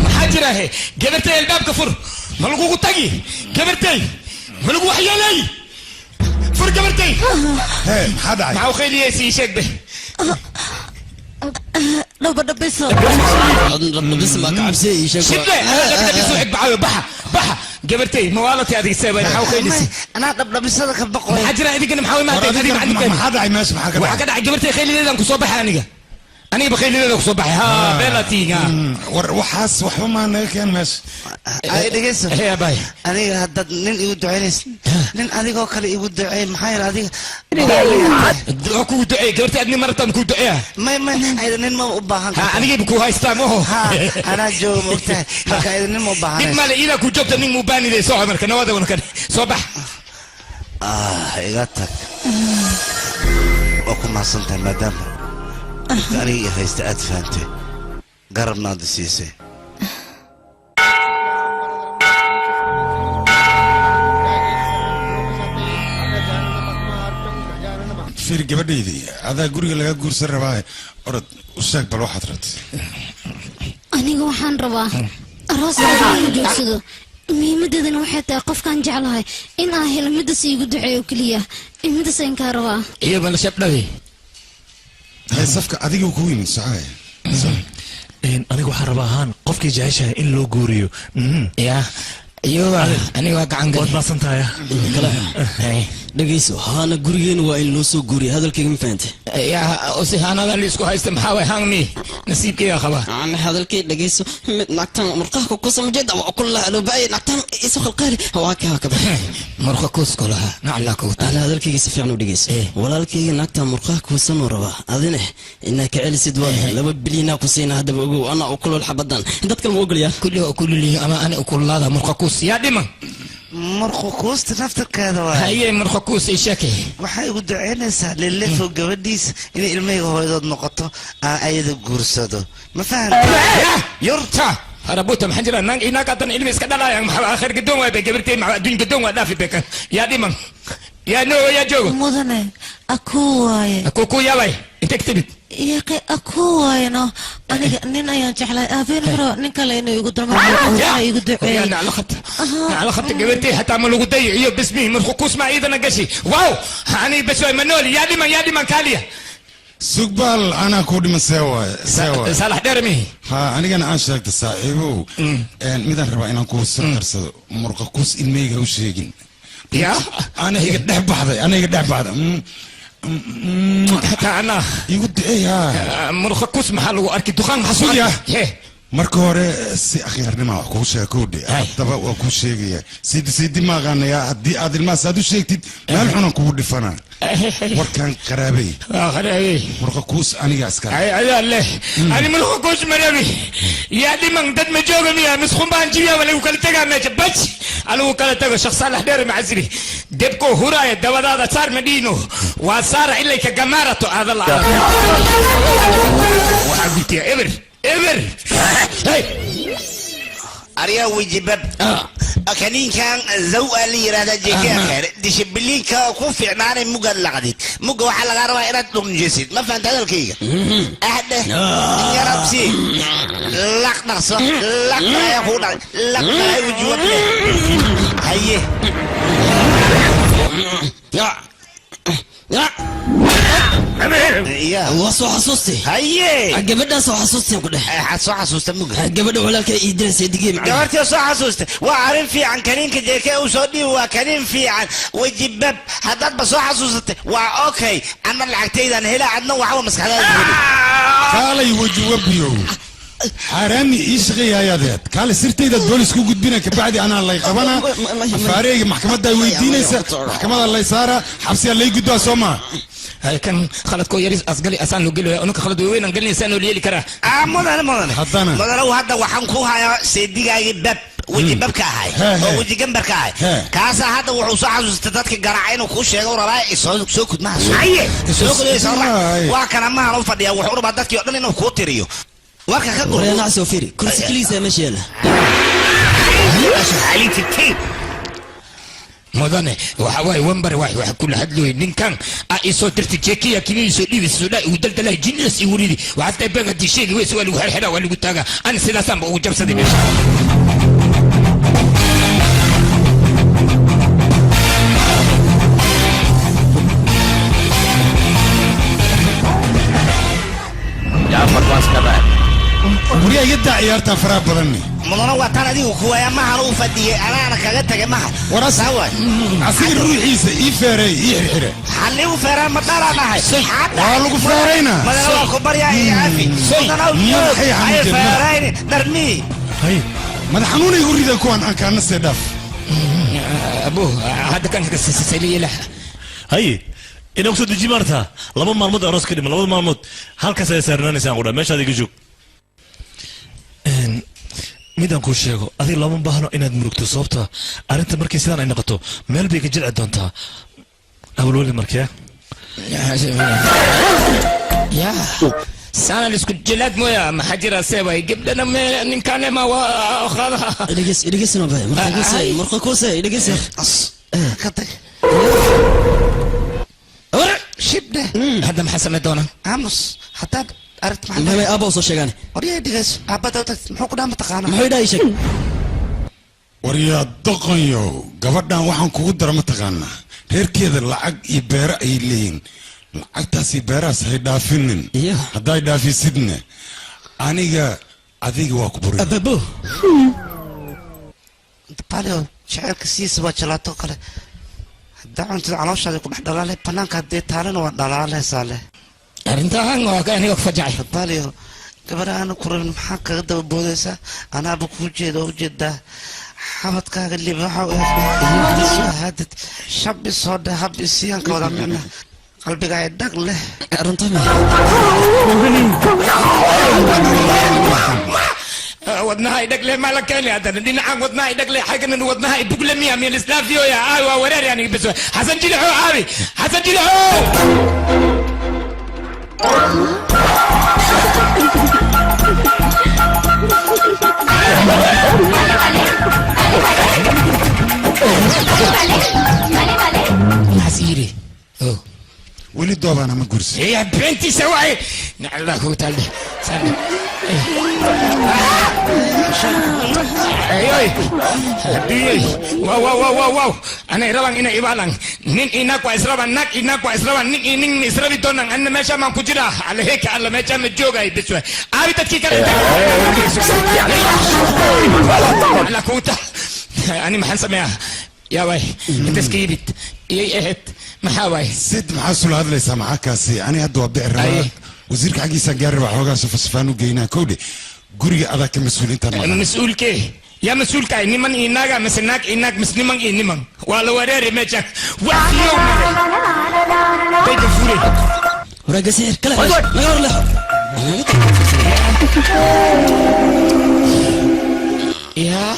محاجرة هي قبرتي الباب كفر ملقوق تاجي قبرتي ملقوق حيالي فر قبرتي هي حدا معه خيلي يسي شك به لو بدأ بيسو بس ما كعبسي شك شبه أنا بدأ بيسو حق بعاوي بحا قبرتي موالتي هذه السبب معه خيلي يسي أنا دبس هذا كبقوا محاجرة هذيك أنا محاوي ما تدري ما عندك ما حدا ماشي معك وحكد على قبرتي خيلي لنا كصبح أنا بخيلي لنا كصبح بلاتي وحاس وحما أنا كان ماشي أي دقيقة يا باي أنا هدد نين يود عينيس نين أديك وكل يود عين محير أديك كود دعي قبرتي أدني مرة كود دعيها ما هذا نين ما أباهن أنا جيب كوها استامه أنا جو مقتنع هذا نين ما أباهن نين مالي إلى كود جبت نين مباني ذي صاحب مركز نواده ونكن صباح إيجاتك وكم ما صنت المدام أنا هيستأد فانتي قرب نادي سيسي فير قبدي هذا قرية لقى قرص الرباعي أرد وشاك بالواحد رد أنا وحان رباه أراس هذا جوسده muhiimadeedana waxay tahay qofkan jeclahay in aan helo midda si igu duceeyo kaliya midda sayn ka rabaa iyo bal shabdhawi hay safka adiga ku weyn saxay anigu waxaan rabaa ahaan qofkii jeceshahay in loo guuriyo ya iyo aniga waa gacan waad maasantahay dhageyso haana gurigeena waa in loo soo guuriyo hadalkayga ma fahantay ya si haanadan la isku haysta maxaa way hangmi nasiibkayga qaba aan hadalkay dhageyso mid nagtan marqaha ku samjeeda waa kullu loo baay nagtan isu khalqali waa ka baxay marqa ku skolaha naclaka ana hadalkayga si fiican u dhageyso walaalkayga nagtan marqaha ku sano raba adina inaa ka celisid waa 2 bilyan ku siina hadaba ogow ana u kulul xabadan dadka ma ogolya kullu ama ana u kullada marqa ku siya dhiman مرخوكوست نفتر كذا هي مرخوكوس إيشكي waxay ugu duceynaysaa lilifo gabadhiis in ilmeyga hooyadood noqoto ayada guursado ma fahantaa yurta harabuta maxajira nang ina qadan ilmi iska dhalayaan maxaa akhir gadoon waa gabartay maxaa adduun gadoon waa dhaafi beka yaa dhiman yaa no yaa joogo mudane aku waaye aku yabay inta ktibid yaqi aku waaye no aniga nin ayaan jeclay aabeen hore nin kale inuu igu darmo igu duceeyay ana ala khat gabartay hatta ma lagu dayiyo bismi markhuus ma idana gashi waaw ani bas way manoli yaa dhiman kaaliya sugbal ana ku dhima sewa salax dhermi ha anigana aan sheegta saaxiibo midan raba inaan ku soo qarsado murqa kus ilmeyga u sheegin ya ana iga dhex baxday أنا يقول إيه مرخص محل وأركي دخان حصل يا marka hore si akhyaarnimo wax kugu sheekoodhe haddaba waa kuu sheegaya sidi ma aqaanaya haddii aad ilmahaas aad u sheegtid meel xunan kugu dhifanaa warkaan qaraabey marka kuus aniga iska ayaa leh ani mulka kuus marabi yaa dhiman dad ma jooga miya misqun baan jibiya wala kala tagaa meesha baj alu kala tago shakhsan la dheer macasri debko huraaya dabadaada saar madino waa saara ilaa ka gamaarato adala waxa bitiya eber أريا وجبب أكنين كان زوء اللي يرادا جيكا خير ديش بليكا كوفي عناني موغا لغديك موغا وحالا غاروا إراد لهم جسد ما فهمت هذا الكيكا أحد يا ربسي لك نقصة لك يا خونا لك يا وجوب هيه يا وصو حسوستي هيه قبل سو حسوستي كده حسو حسوستي موجه قبل ولك يدرس يدقي معي قبل سو حسوستي وعارف في عن كريم كجيكا وصدي وكريم في عن وجبب هذا بس حسوستي واوكي انا العقتين انا هلا عندنا وحاول مسخره قال يوجوبيو حرامي يشغي يا ديت قال سرتيدا بوليس كو غدبينا كبعدي انا الله يقبنا فاريق محكمه دا ويدينيسا محكمه الله يسارا حبسي الله يقدو سوما هاي كان خلد كو يريس اسقلي اسان لو غلو انك خلد وين انقلني سانو ليلي كرا مدن هذا waxaan ku hayaa seedigaagi bab wiji babka ahay oo wiji gambarka ahay kaasa hadda wuxuu soo xasuustay dadka garaacay inuu ku sheego rabaa soo kudmaa soo kudmaa waa kana ma hal fadhiya wuxuu rabaa dadkii oo dhan inuu ku tiriyo warka ka qoro ورينا سوفيري كرسي كليسة ماشي له علي تكتيب مدن وحواي ومبر واحد كل حد له إن كان أيسو درت تشيكيا كني يسوي السوداء ودلت له جنس يوريدي وحتى بقى تشيك ويسوي له هالحلا ولا قلتها أنا سلاسة وجب صدي بيش يا فرواز كذا وريا يدعي عيارتها فراب بدني مدن وطن دي وكوايا ما هروف دي أنا كذا تجي ما ورس عصير روحي يفري يحرق حلي وفرا مطار أنا هاي والله فرينا مدن وكبر يا عافي مدن وجود هاي فرينا درمي هاي مدن حنوني يريد يكون أنا كان نستدف أبوه هذا كان سلسلة له هاي إن أقصد جمرتها لما مرمود أرس كده لما مرمود هل كسر سرنا نسان قرا مش هذا يجوك ميدان كل شيء هذه لما بحنا إن المركز صوبتها أنت مركز سنة إن قطو مال بيك جل عدونتها أول ولي مركيا يا سنة لسكت جلاد مويا ما حجر سوى يجيب لنا من كان ما وخذها إدقيس نبأ مرقة كوسة إدقيس كتر شبه هذا محسن دونا عمس حتى أردت محل ما أبو صشجاني وريا دقيس أبدا محوك دام تقانا محوي دا يشك وريا دقيو قبضنا وحن كودر متقانا غير كذا العق يبرع يلين العق تاسي براس هيدافنن هدا يدافي سيدنا أنيجا أذيك واكبر أبو باليو شعر كسيس وجلاتو كله دعوت على وش هذا كل حد دلالة بنان كده تارن ودلالة ساله أنت هنغ كأني وقفجعي باليو قبل أنا كورن محك قد بودسا أنا بكوجي دو جدا حمد كاغ اللي بحاول شهادة شاب الصوت حب السيان كودا منا قلبي قاعد دقله رنتمي ودناها يدق لي مالك كان هذا ندينا عن ودناها يدق لي حاجه من ودناها يدق لي 100 من السلافيو يا ايوه وراري يعني بس حسن جلحو عابي حسن جلحو عسيري ولي دوبا انا ما قرص يا بنتي سواي الله هو تعالى سلام اي واو واو واو واو انا يربان انا يبالان نين انا كويس ربان نك انا كويس ربان نين نين اسربي دونان انا ماشي ما كجرا على هيك على ماشي مجوغاي بسوي ابي تكيك على كوتا انا ما حنسمعها يا واي انت سكيبت ايه اهت محاوي سيد محاسو هذا ليس معك كاسي أنا أدوى بئر وزيرك حقيسا قارب حوغا سفسفانو جينا كودي قري أذاك مسؤولين تنمى مسؤول كي يا مسؤول كاي نيمان إناغا مسناك إناك مسنمان إنمان ولا وريري ميجاك وفي يوم بيت فوري ورقة سير كلا نغار له يا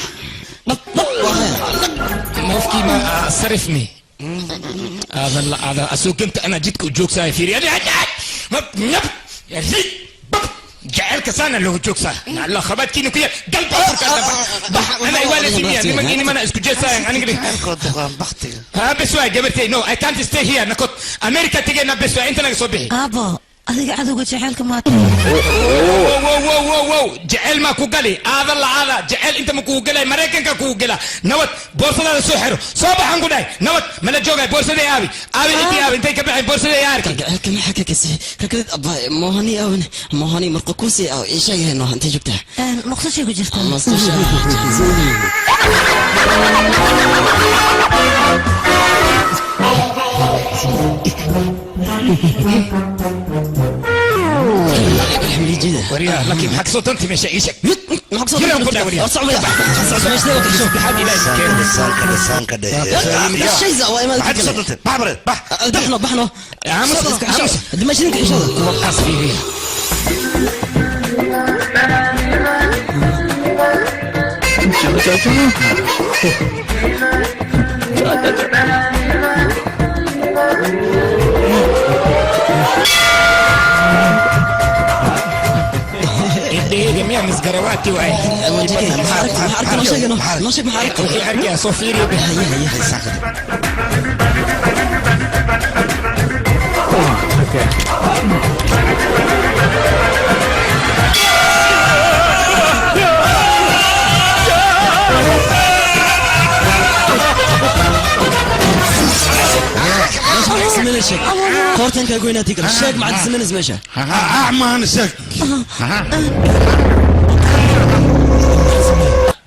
مفكي ما صرفني هذا أسوق أنت أنا جيتك وجوك ساي فيري يا زيد جعلك سانا له جوك ساي الله خبات كينو كيا قلب أفرك أنا إيوالي سيبيا نمان إني مانا اسكو جي ساي أنا قلي ها بسوا جبرتي no I can't stay here نكوت أمريكا تيجي نبسوا أنت نقصو به أبا adiga cadowga jaceelka maata wow jaceyl maa ku gali aadan lacaada jaceyl inta ma kugu galay maraykanka kugu gala nabad boorsadaada soo xiro soo baxan ku dhahay nabad mala joogay boorsadii aabi intii aabi intay ka baxeen boorsadii aarka jaceelka maxaa ka kasi kakadid abba mohani marqa kusi aw isheegayno intay joogtaa noqsashay ku jirtaa وريا لكن حق صوت انت مش ايشك حق صوت انت وريا صعب يا حد لا سان كده شيء زوا ما حد صوت انت بحبر بحنا يا عم دمشق ان شاء الله حسبي دقيقة مية مسقرواتي وعي محارك نشيق محارك وحي أرجع صوفيري سمين الشيك كورتين كاكوينة تيكر الشيك مع سمين زمشة أعمى أنا الشيك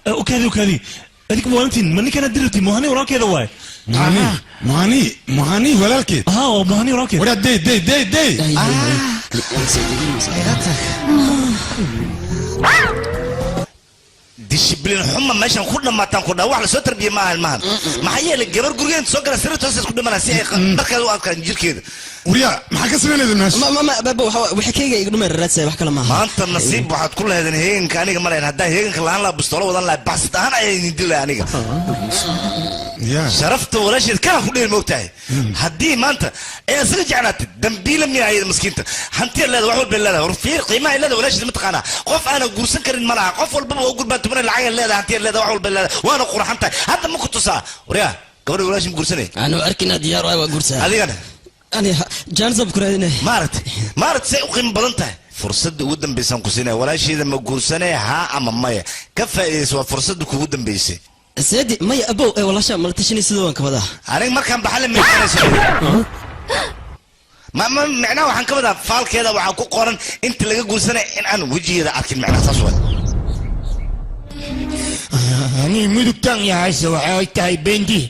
وكذي هذيك موانتين مني كانت درتي مهاني وراك هذا واي مهاني ولا الكيد مهاني وراك ولا دي discipline xuma meeshan ku dhamaataan ku dhawax la soo tarbiye ma almaan maxay yeelay gabar gurigeed soo gala sirta hoos isku dhimanaa si ay markaad u adkaan jirkeeda wariya maxaa ka sameynayda meesha ma baba waxa kayga igu dhumay raadsan wax kala maaha maanta nasiib waxaad ku leedahay heeganka aniga ma leeyahay haddaan heeganka laan la bustolo wadan la baxsad ahaan ayay dilay aniga sharafta walaasheed kana ku dheer moogtahay haddii maanta ay asaga jeclaatay dambiila miya ayada miskiinta hantiya leedahay wax walba leedahay warfiir qiimaha leedahay walaasheed ma taqaanaa qof aan guursan karin ma laha qof walba oo gurbaan tuman lacag leedahay hantiya leedahay wax walba leedahay waana qurxan tahay hadda ma ku tusaa wariya gabadha walaasheed guursanay aanu arkina diyaar waa guursaa adigana ani jaansab kureedine maaragtay say u qiimo badan tahay fursadda ugu dambaysan ku siinaya walaasheeda ma guursanay haa ama maya ka faa'iidayso waa fursadda kugu dambaysay سيدي ماي أبو والله ما تشني سدوان كذا أنا ما كان بحلم من ما معناه وحن كذا فال كذا وحكو قرن أنت اللي جقول سنة إن أنا وجهي هذا أكيد معناه تصوير أنا مدكتان يا عيسى وعايتها بندي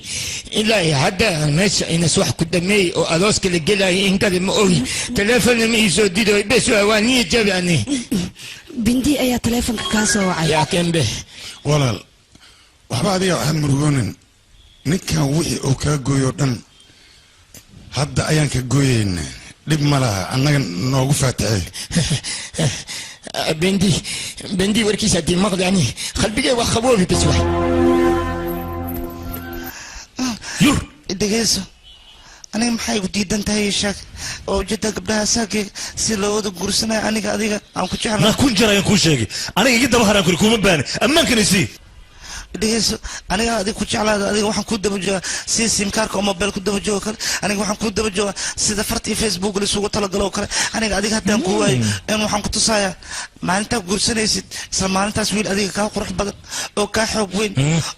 إلا هذا الناس إن سوح قدامي وأدوس كل جلا إن كذا مقوي تلفون ميزو ديدو بس واني جباني بندي أي تلفون كاسو وعي يا كم به ولا waxba adiga waxaan murugoonin ninkan wixii uu kaa gooyo dhan hadda ayaan ka gooyeyna dhib ma laha annaga noogu faataxay بندي وركيس هدي المغض يعني خلبي وخبوبي بس واحد يور دقيسو أنا محاي وديد أنت هاي الشاك أو جدا قبلها ساكي سيلو ودو قرسنا أنا قاديك أنا كنت عارف ما كنت جرى يكون شاكي أنا جدا بحر أكل كوم باني أما كان يسي dhegeyso aniga adiga ku jeclaada adiga waxaan ku daba joogaa sida simkaarka oo mobile ku daba jooga kale aniga waxaan ku daba joogaa sida fartii facebook la isugu talagalo kale aniga adiga haddaan ku waayo in waxaan ku tusayaa maalintaa guursanaysid isla maalintaas wiil adiga kaa qurux badan oo kaa xoog weyn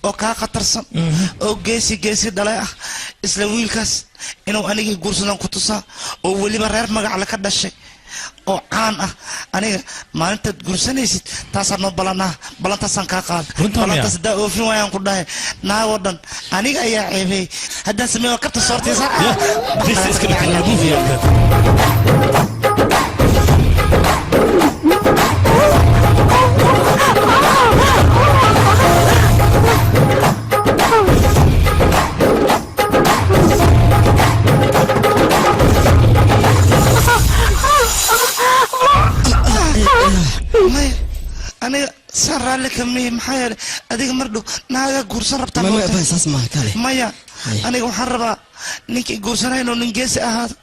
oo kaa khatarsan oo geesi dhalay ah isla wiilkaas inuu anigii guursadaan ku tusaa oo weliba reer magac la ka dhashay oo caan ah aniga maalintaad guursanaysid taasaa noo balanaa balantaasaan kaa qaada balantaas haddaa oofin waayaan ku dhahay naagoo dhan aniga ayaa ceebey haddaan sameeyo kabta soortaysa maya aniga saan raalli kamiye maxaa yeelay adiga mar dhow naagaa guursan rabtaa maya aniga waxaan rabaa ninkii guursanay inuu nin geesi ahaado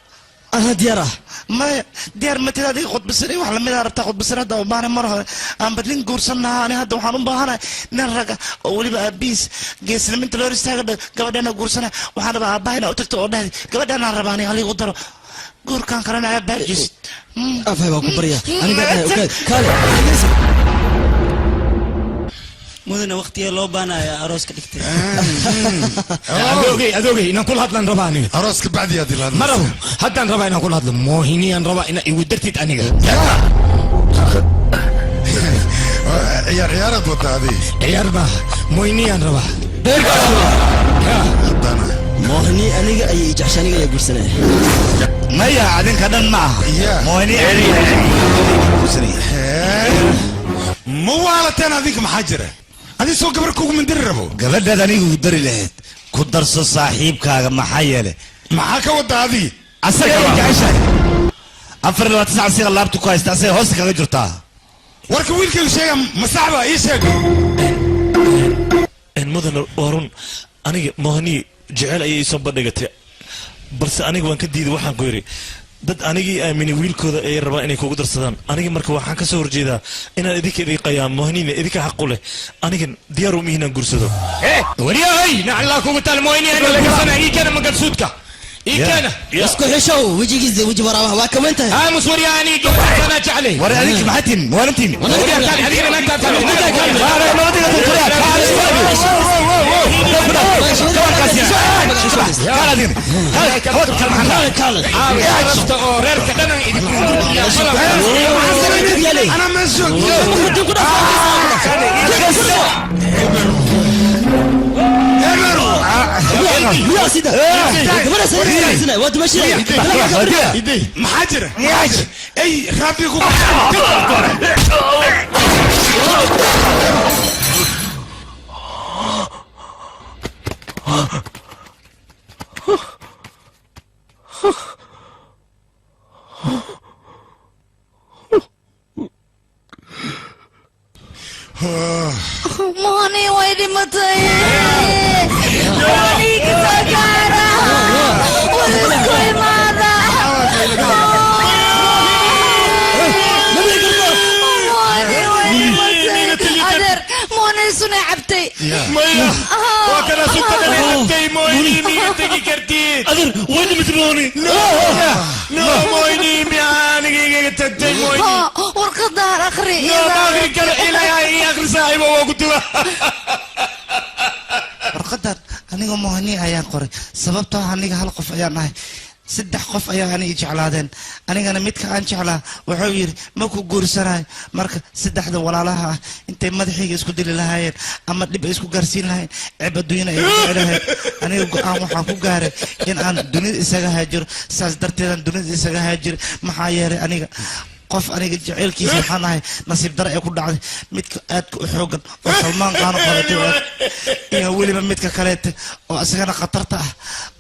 أنا ديارة ما ديار متى هذه قط بسري وحلا مدار بتاع قط بسري هذا وبانا مرة أنا بدلين قرصنا أنا هذا وحنون بهنا نرجع أولي بقى بيس جيس لما أنت لو رستها قبل أنا قرصنا وحنا بقى باهنا أوتك تقول قبل أنا رباني علي قدر قر كان كرنا عيب بجس أفهم أكو بريا أنا قاعد كالي مدن وقتي لو بانا يا أروس كدكتي أذوقي إن كل هذا رباني أروسك بعد يا دلال مرة هذا رباني كل هذا موهني أن ربا إن يودرتي أنيق عيار عيارات وتا هذه عيار ما موهني أن ربا موهني أنيق أي جعشاني يا قرسنة ما يا عادين كذا معه موهني مو على تنا ذيك محجرة هذه سوق قبركم من دربه قبل ده أنا قدر لهت كدرس صاحبك محيله معاك وده هذه أسرع كعشان أفر لو تسعة سير الله بتوقع استأسر هوس كذا جرتها ورك ويل كل شيء مسحبة إيش هيك المدن وارون أنا مهني جعل أي سبب نجتة بس أنا وان كديد واحد قيري dad anigii aaminay wiilkooda ay rabaan inay kugu darsadaan aniga marka waxaan ka soo horjeedaa inaan idinka idinqayaan mohnina idinka xaq u leh anigan diyaar u mihiinaan guursado wariyay naclaa kugu tal mohni ana laga sanaa ii kana magalsuudka ii kana isku xishow wajigiisa waji waraabaha waa kaman tahay aamus wariyani kana jaclay wari adinki maxatin waalantiin أنا مسؤول يا سيدي كمان سيدي وانت ماشي محجرة اي ربي ماني ويلي متى ماني كسكارة والكل ماذا أدر ماني سنة عبتي مايا وكنا سكتنا عبتي مويني ميتك كرتيت أدر وين متبوني لا مويني مياني تكتي مويني ورقدار أخري لا ما أخري كلا إلا يا أخري صاحبه وقتوا warqadaan aniga mohani ayaan qoray sababtoo aniga hal qof ayaan ahay saddex qof ayaa aniga jeclaadeen anigana midka aan jeclaa wuxuu yiri ma ku guursanayo marka saddexda walaalaha ah intay madaxayga isku dili lahaayeen ama dhib ay isku gaarsiin lahaayeen ceeb adduunyana ay ku lahayd aniga go'aan waxaan ku gaaray in aan dunida isaga haajiro saas darteedaan dunida isaga haajiro maxaa yeelay aniga qof aniga jaceylkiisa waxaan ahay nasiib dare ee ku dhacday midka aadka u xoogan oo salmaan qaano qabatay iyo weliba midka kaleete oo isagana khatarta ah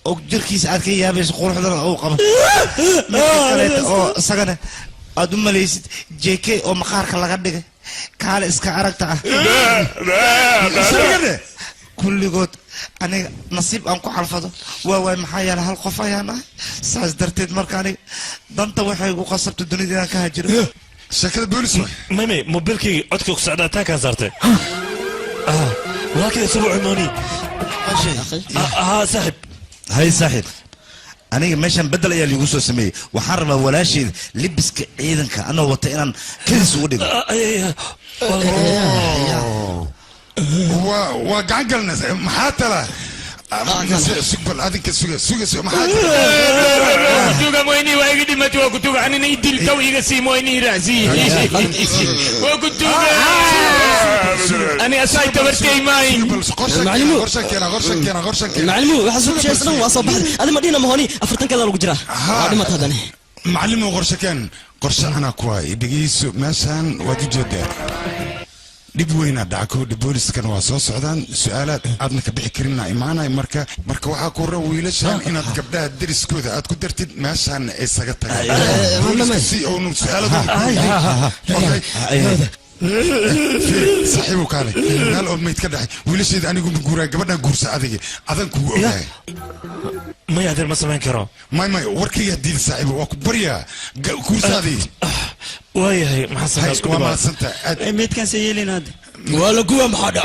oo jirkiisa aad ka yaabayso quruxdana uu qabo midka kaleete oo isagana aad u malaysid jk oo maqaarka laga dhigay kaale iska aragta ah kulligood aniga nasiib aan ku xalfado waa waay maxaa yeelay hal qof ayaan ahay saas darteed marka aniga danta waxay igu qasabta dunida inaan ka hajiro shakada boolis mame mobilkayga codka ku socdaa taa kaan saartay waa kida subuuci mooni saaxib hay saaxib aniga meeshan bedel ayaa liigu soo sameeyey waxaan rabaa walaasheeda libiska ciidanka anoo wata inaan kadis ugu dhigo وقعن قلنا محاتلة سقبل هذيك السوق محاتلة مويني وين قدي ما تو كنت أنا نيدل تو يقسي مويني رأسي وكنت أنا أساي تبرتي ماي معلمو وحسب شيء سنو وأصبح هذا مدينة مهوني أفرتن كذا لو جرا هذا ما تهدني معلم قرشة كان قرشة أنا كواي بقيس مثلا ودي جدا dib weyna dhacko booliska waa soo socdaan su'aalaad aadna ka bixi karin imaanay marka waxaa ku ran wiilashan inaad gabdhaha deriskooda aad ku dartid meeshan isaga tagaan si oo su'aaladu صاحبه كالي قال أول ما يتكدح ويلش إذا أنا قمت جورا قبلنا جورس عادي أذن كوا أوكي ما يقدر ما سمعين كرا ما وركي يدير صاحبه وكبريا جورس عادي ويا هي ما حصل وما سنت ميت كان سيلين هذا ولا قوة محدا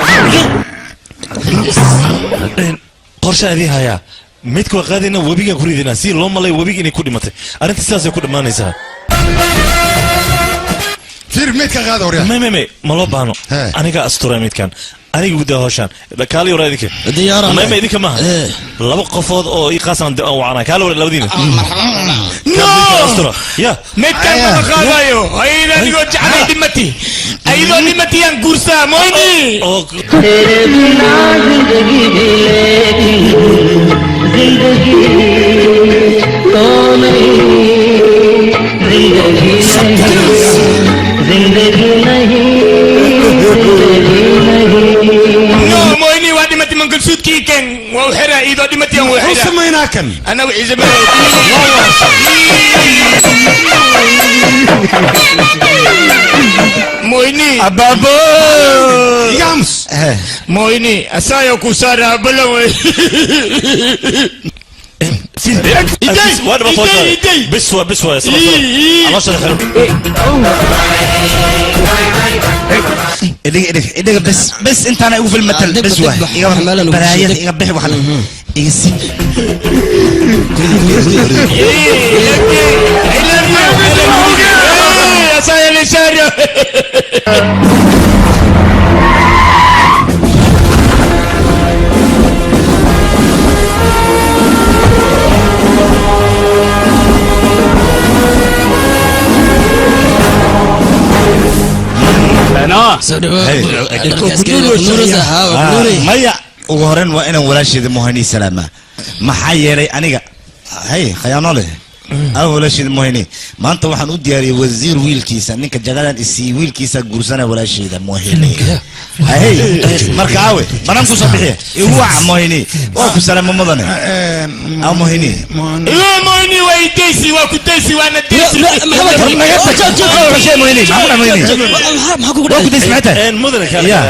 قرشة هذه هيا ميتكو غادينا وبيجا كوريدنا سير لهم الله وبيجي إني كل متى أنت ساسي كل ما نسا فير ميت كان غادي وريا ما لو بانو أنا كا أستوري ميت كان أنا قبضة هوشان كالي ورا ذيك ما ذيك ما لا بقفض أو يقاسم أو عنا كالي ورا لودينا نو يا ميت كان ما خلايو أيضا يقول جعل دمتي أيضا دمتي أن كورسا مويني तेरे बिना जिंदगी जिंदगी तो नहीं जिंदगी नहीं No, مويني وادي متي من كل سود كيكن وحرا إذا دي متي وحرا وسمينا كن أنا وإذا مويني أبابو يامس مويني أسايا كوسارا بلو بسوى الله شرح إدق بس أنت أنا أقول المثل بس واحد براية يقبح وحلا يسي أسايا لسارة مايا وهرن وأنا ولا شيء مهني سلامة ما حيري أنا هاي خيانة له أنا ولا شيء مهني ما أنت واحد ودياري وزير ويلكيسا نك جلالة السي ويلكيسا جورسنا ولا شيء ده مهني هاي مركاوي ما نمكو صبيحة هو مهني أو سلامة مضنة أو مهني لا مهني ويديسي وكديسي وأنا ديسي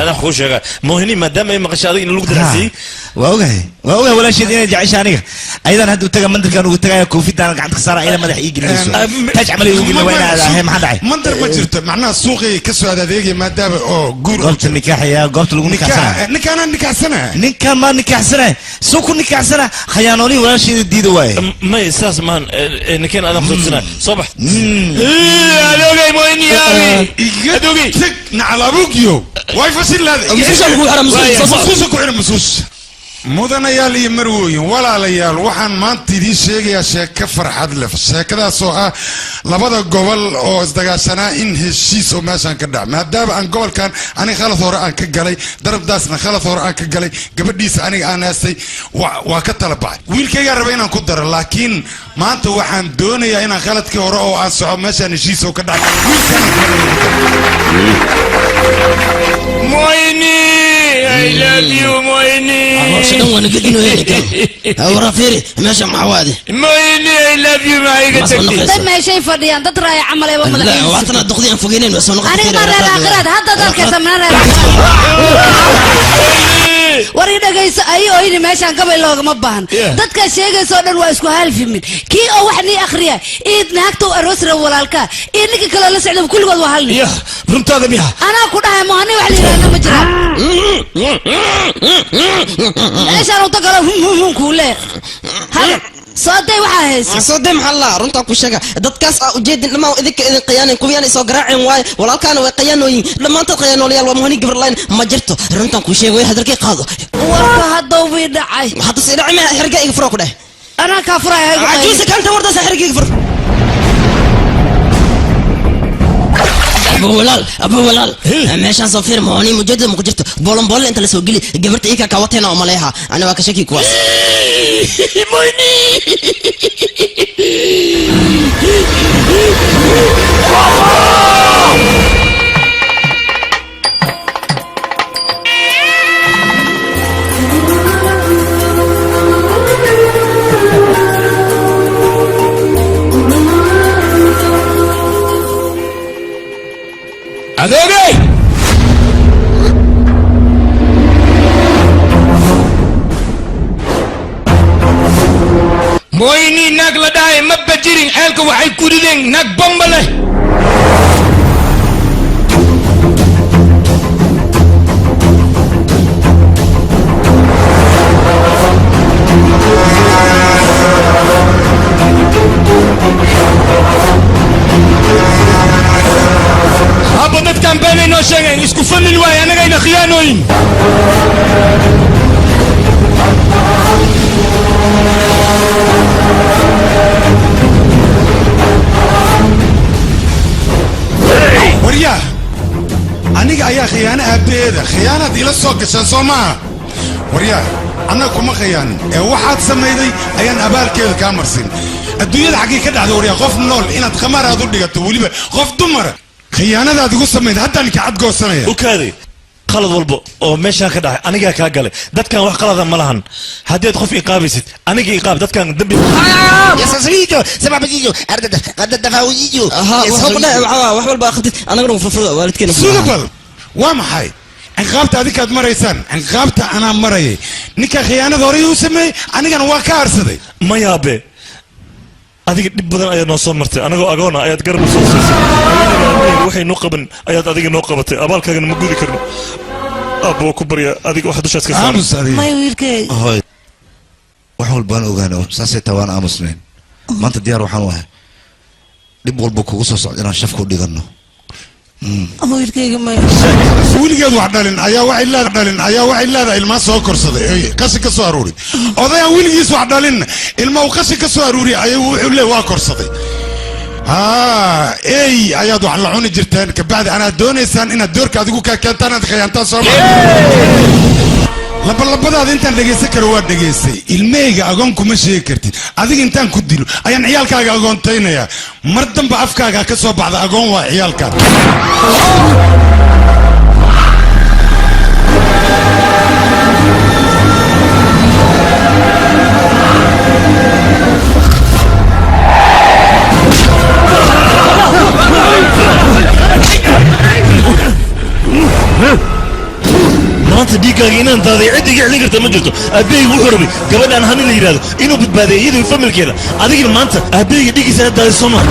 أنا خوش مهني ما دام ما قشادين اللي قدر نسي وأوجه ولا شيء دينا جعيش أنا أيضا هدو تجا مندر كانوا تجا كوفي دانا قاعد خسارة إلى ما يجي ليسو تجمع لي يجي وين هذا هم حدا مندر ما جرت معناه سوقي كسر هذا ذيك ما دام جور قبت النكاح يا قبت لو نكاح سنة نكاح ما نكاح سنة سوق نكاح سنة خيانوني ولا شيء جديد واي ما يساس مان نكين أنا خذ سنة صبح أدوغي مويني ياوي أدوغي على روكيو واي فصل هذا مسوس كوحنا مسوس mudanayaal iyo marwooyin walaalayaal waxaan maanta idiin sheegayaa sheeko farxad leh sheekadaas oo ah labada gobol oo isdagaashanaa in heshiis oo meeshan ka dhac maadaama aan gobolkan aniga khalad hore aan ka galay darabdaasna khalad hore aan ka galay gabadhiisa aniga aan haastay waa ka tala baxay wiilkaygaa raba inaan ku daro laakiin maanta waxaan doonayaa inaan khaladkii hore oo aan soco meeshan heshiis oo ka dhacay مويني I love you مويني شنو وانا قد انه هيك ورا فيري ماشي مع وادي مويني I love you ما يقتلني طيب ما شيء فرديان ترى عمل ايه ولا لا وعطنا الدقدين فوقين بس انا مرة الاخرات هذا ذاك سمنا wari dhagayso ayo in meeshan gabay loogama baahan dadka sheegayso dhan waa isku halfimin kii oo wax ni akhriya id naagto aroosra walaalka in ninka kale la socdo kulligood waa halni runtaada miya ana ku dhahay mohani wax leeyahay ma jira meeshan uu tagalo kuule صدق وحاس صدق محلا رنتا كوشجع دتكاس أوجد لما إذا قيانين قويان يسوق راعي واي ولا كانوا قيانوين لما أنت قيانوا لي المهني قبل لاين ما جرته رنتا كوشجع وهذا الكي قاضو وهذا ويدعي هذا سيدعي ما حرقة يفرق ده أنا كفر عجوز كان تورد سحرقة يفرق ابو ولال ماشان صفير موني مجدد مقجرته بولن بولن انت لسو قلي قبرت ايكا كاوتينا ومليها انا واك شكي كواس موني adoogay mooyni naag la dhahay ma bajirin ceelka waxay ku rideen naag bomba leh haba dadkan beenay noo sheegeen isku famil waay anagayna khiyaanooyin waryaa aniga ayaa khiyaano aabaheeda khiyaanaad ila soo gashaan soo maaha waryaa annaga kuma khiyaanin ee waxaad samayday ayaan abaalkeeda kaa marsin adduunyada xaggii ka dhacda waryaa qof nool inaad khamaar aad u dhigato weliba qof dumara khiyaanadaad igu samayd haddaan kacad goosanaya ukaaday qalad walba oo meeshaan ka dhacay anigaa kaa galay dadkan wax qalada ma lahan haddaad qof iqaabaysid aniga iqaab dadkan dambi wax walba akhritid anaguna furfurda waalidkeena sudabal waa maxay ciqaabta adinkaad maraysaan ciqaabta anaa marayay ninka khiyaanada horey u sameeyey anigana waa ka harsaday mayaabe adiga dhib badan ayaad noo soo martay anagoo agoona ayaad garab u soo siisay haweenayga waxay noo qaban ayaad adiga noo qabatay abaalkaagana ma gudi karno aabbo ku barya adiga wax dushaas ka may wiilkay hoy wax walbaan ogaano saasay tawaan aamusnayn maanta diyaar waxaan u ahay dhib walba kugu soo socda inaan shafka u dhiganno ama wiilkayga may weligeed wax dhalin ayaa waxay leedahay ilmaa soo korsaday qashin ka soo aruuri odayaan weligiis wax dhalin ilma uu qashin ka soo aruuri ayuu wuxuu leeyahay waa korsaday ey ayaad wax la cuni jirteen kabacdi anaad doonaysaan inaad doorka adigu kaa keentaan inaad khiyaantaan soo labalabadaada intaan dhegaysan karo waa dhegaystay ilmeyga agoon kuma sheegi kartid adiga intaan ku dilo ayaan ciyaalkaaga agoontaynayaa mar damba afkaaga ka soo baxda agoon waa ciyaalkaaga maanta dhiiggaaga inaan daaday cid iga celin karta ma jirto aabbahayga wuxuu rabay gabadhaan hani la yidhahdo inuu badbaadiyo iyadoo familkeeda adigina maanta aabbahayga dhigiisa aad daaday soo maa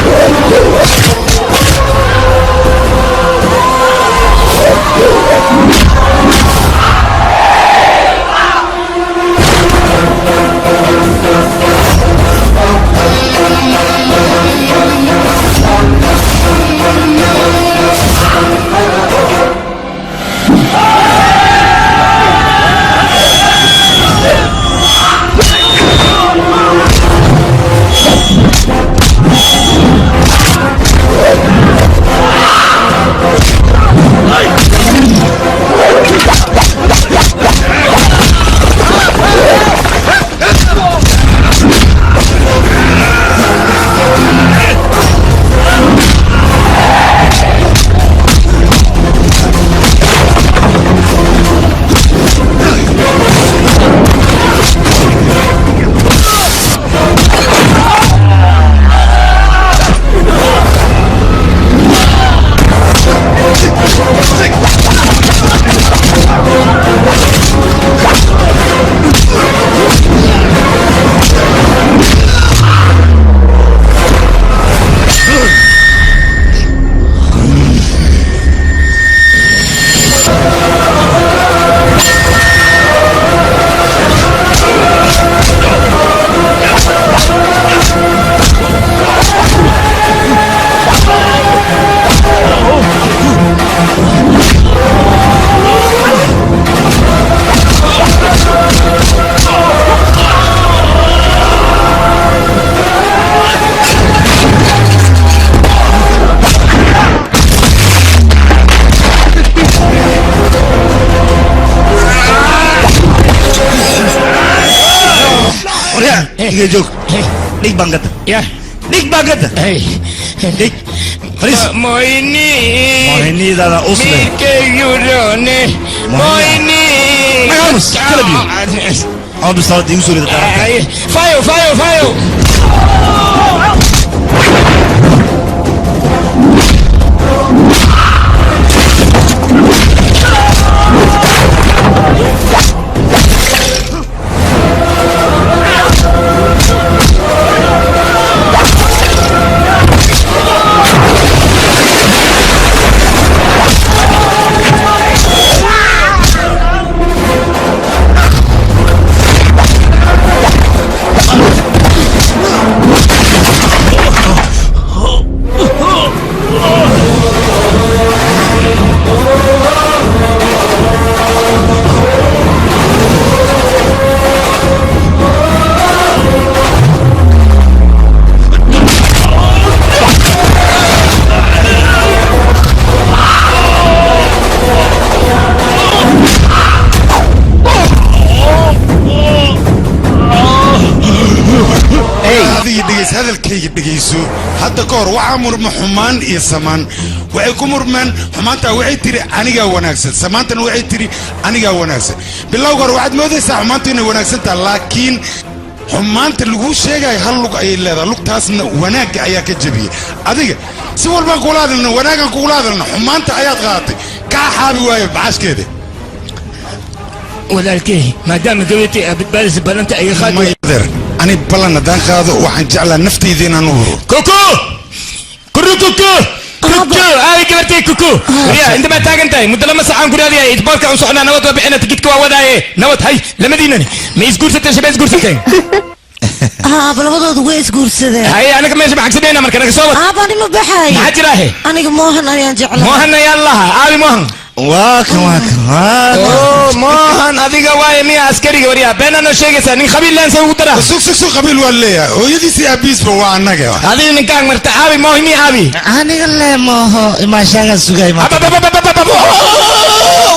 iga joog dhig bangada dhig bangada dhig fariis moyniidada usle magamus kala biyo ama bislaada igu soo rida fayo hadalkayga dhegayso hadda ka hor waxaa murma xumaan iyo samaan waxay ku murmeen xumaantaa waxay tiri anigaa wanaagsan samaantana waxay tiri anigaa wanaagsan bilowga hore waxaad moodaysaa xumaantu inay wanaagsantaha laakiin xumaanta laguu sheegayo hal lug ayay leedahay lugtaasna wanaagga ayaa ka jebiyey adiga si walbaan kugula hadalna wanaagaan kugula hadalna xumaanta ayaad qaadatay kaa xaabi waayo bacaashkeeda walaalkey maadaama gabadhii aad badbaadaysa ballanta ay qaadi أنا بلان دان قاضي وحن جعل نفتي ذينا نور كوكو هاي كبرتي كوكو يا انت ما تاجنتي مدلما ساعه كوريا دي اتبارك ان سخنا نوت وبعنا تجيك ووداي نوت هاي لما دينني ما يسكور ستة شباب يسكور ستة بلبضود ويس قرصده هاي انا كمان شبه حسبينا مركز انا صوت باني ما بحاي ما جراهي انا موهن انا جعل موهن يلا ابي موهن واكن موهن adiga waay miya askariga wariya beenana sheegaysa nin qabiil laan soo dara soo qabiil waleeya hooyadiisi abiis waa anaga adiga ninkaan marta abi moohimi abi aniga le mooho ima shaaga sugay ma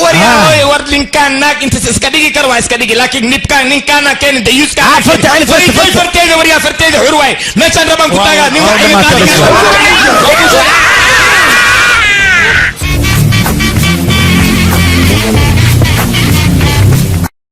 wariya war ninkaan naag inta iska dhigi kar waa iska dhigi laakiin nibkaan ninkaan keen dayuska farteega wariya farteega xurwaay meeshan raban ku taga nin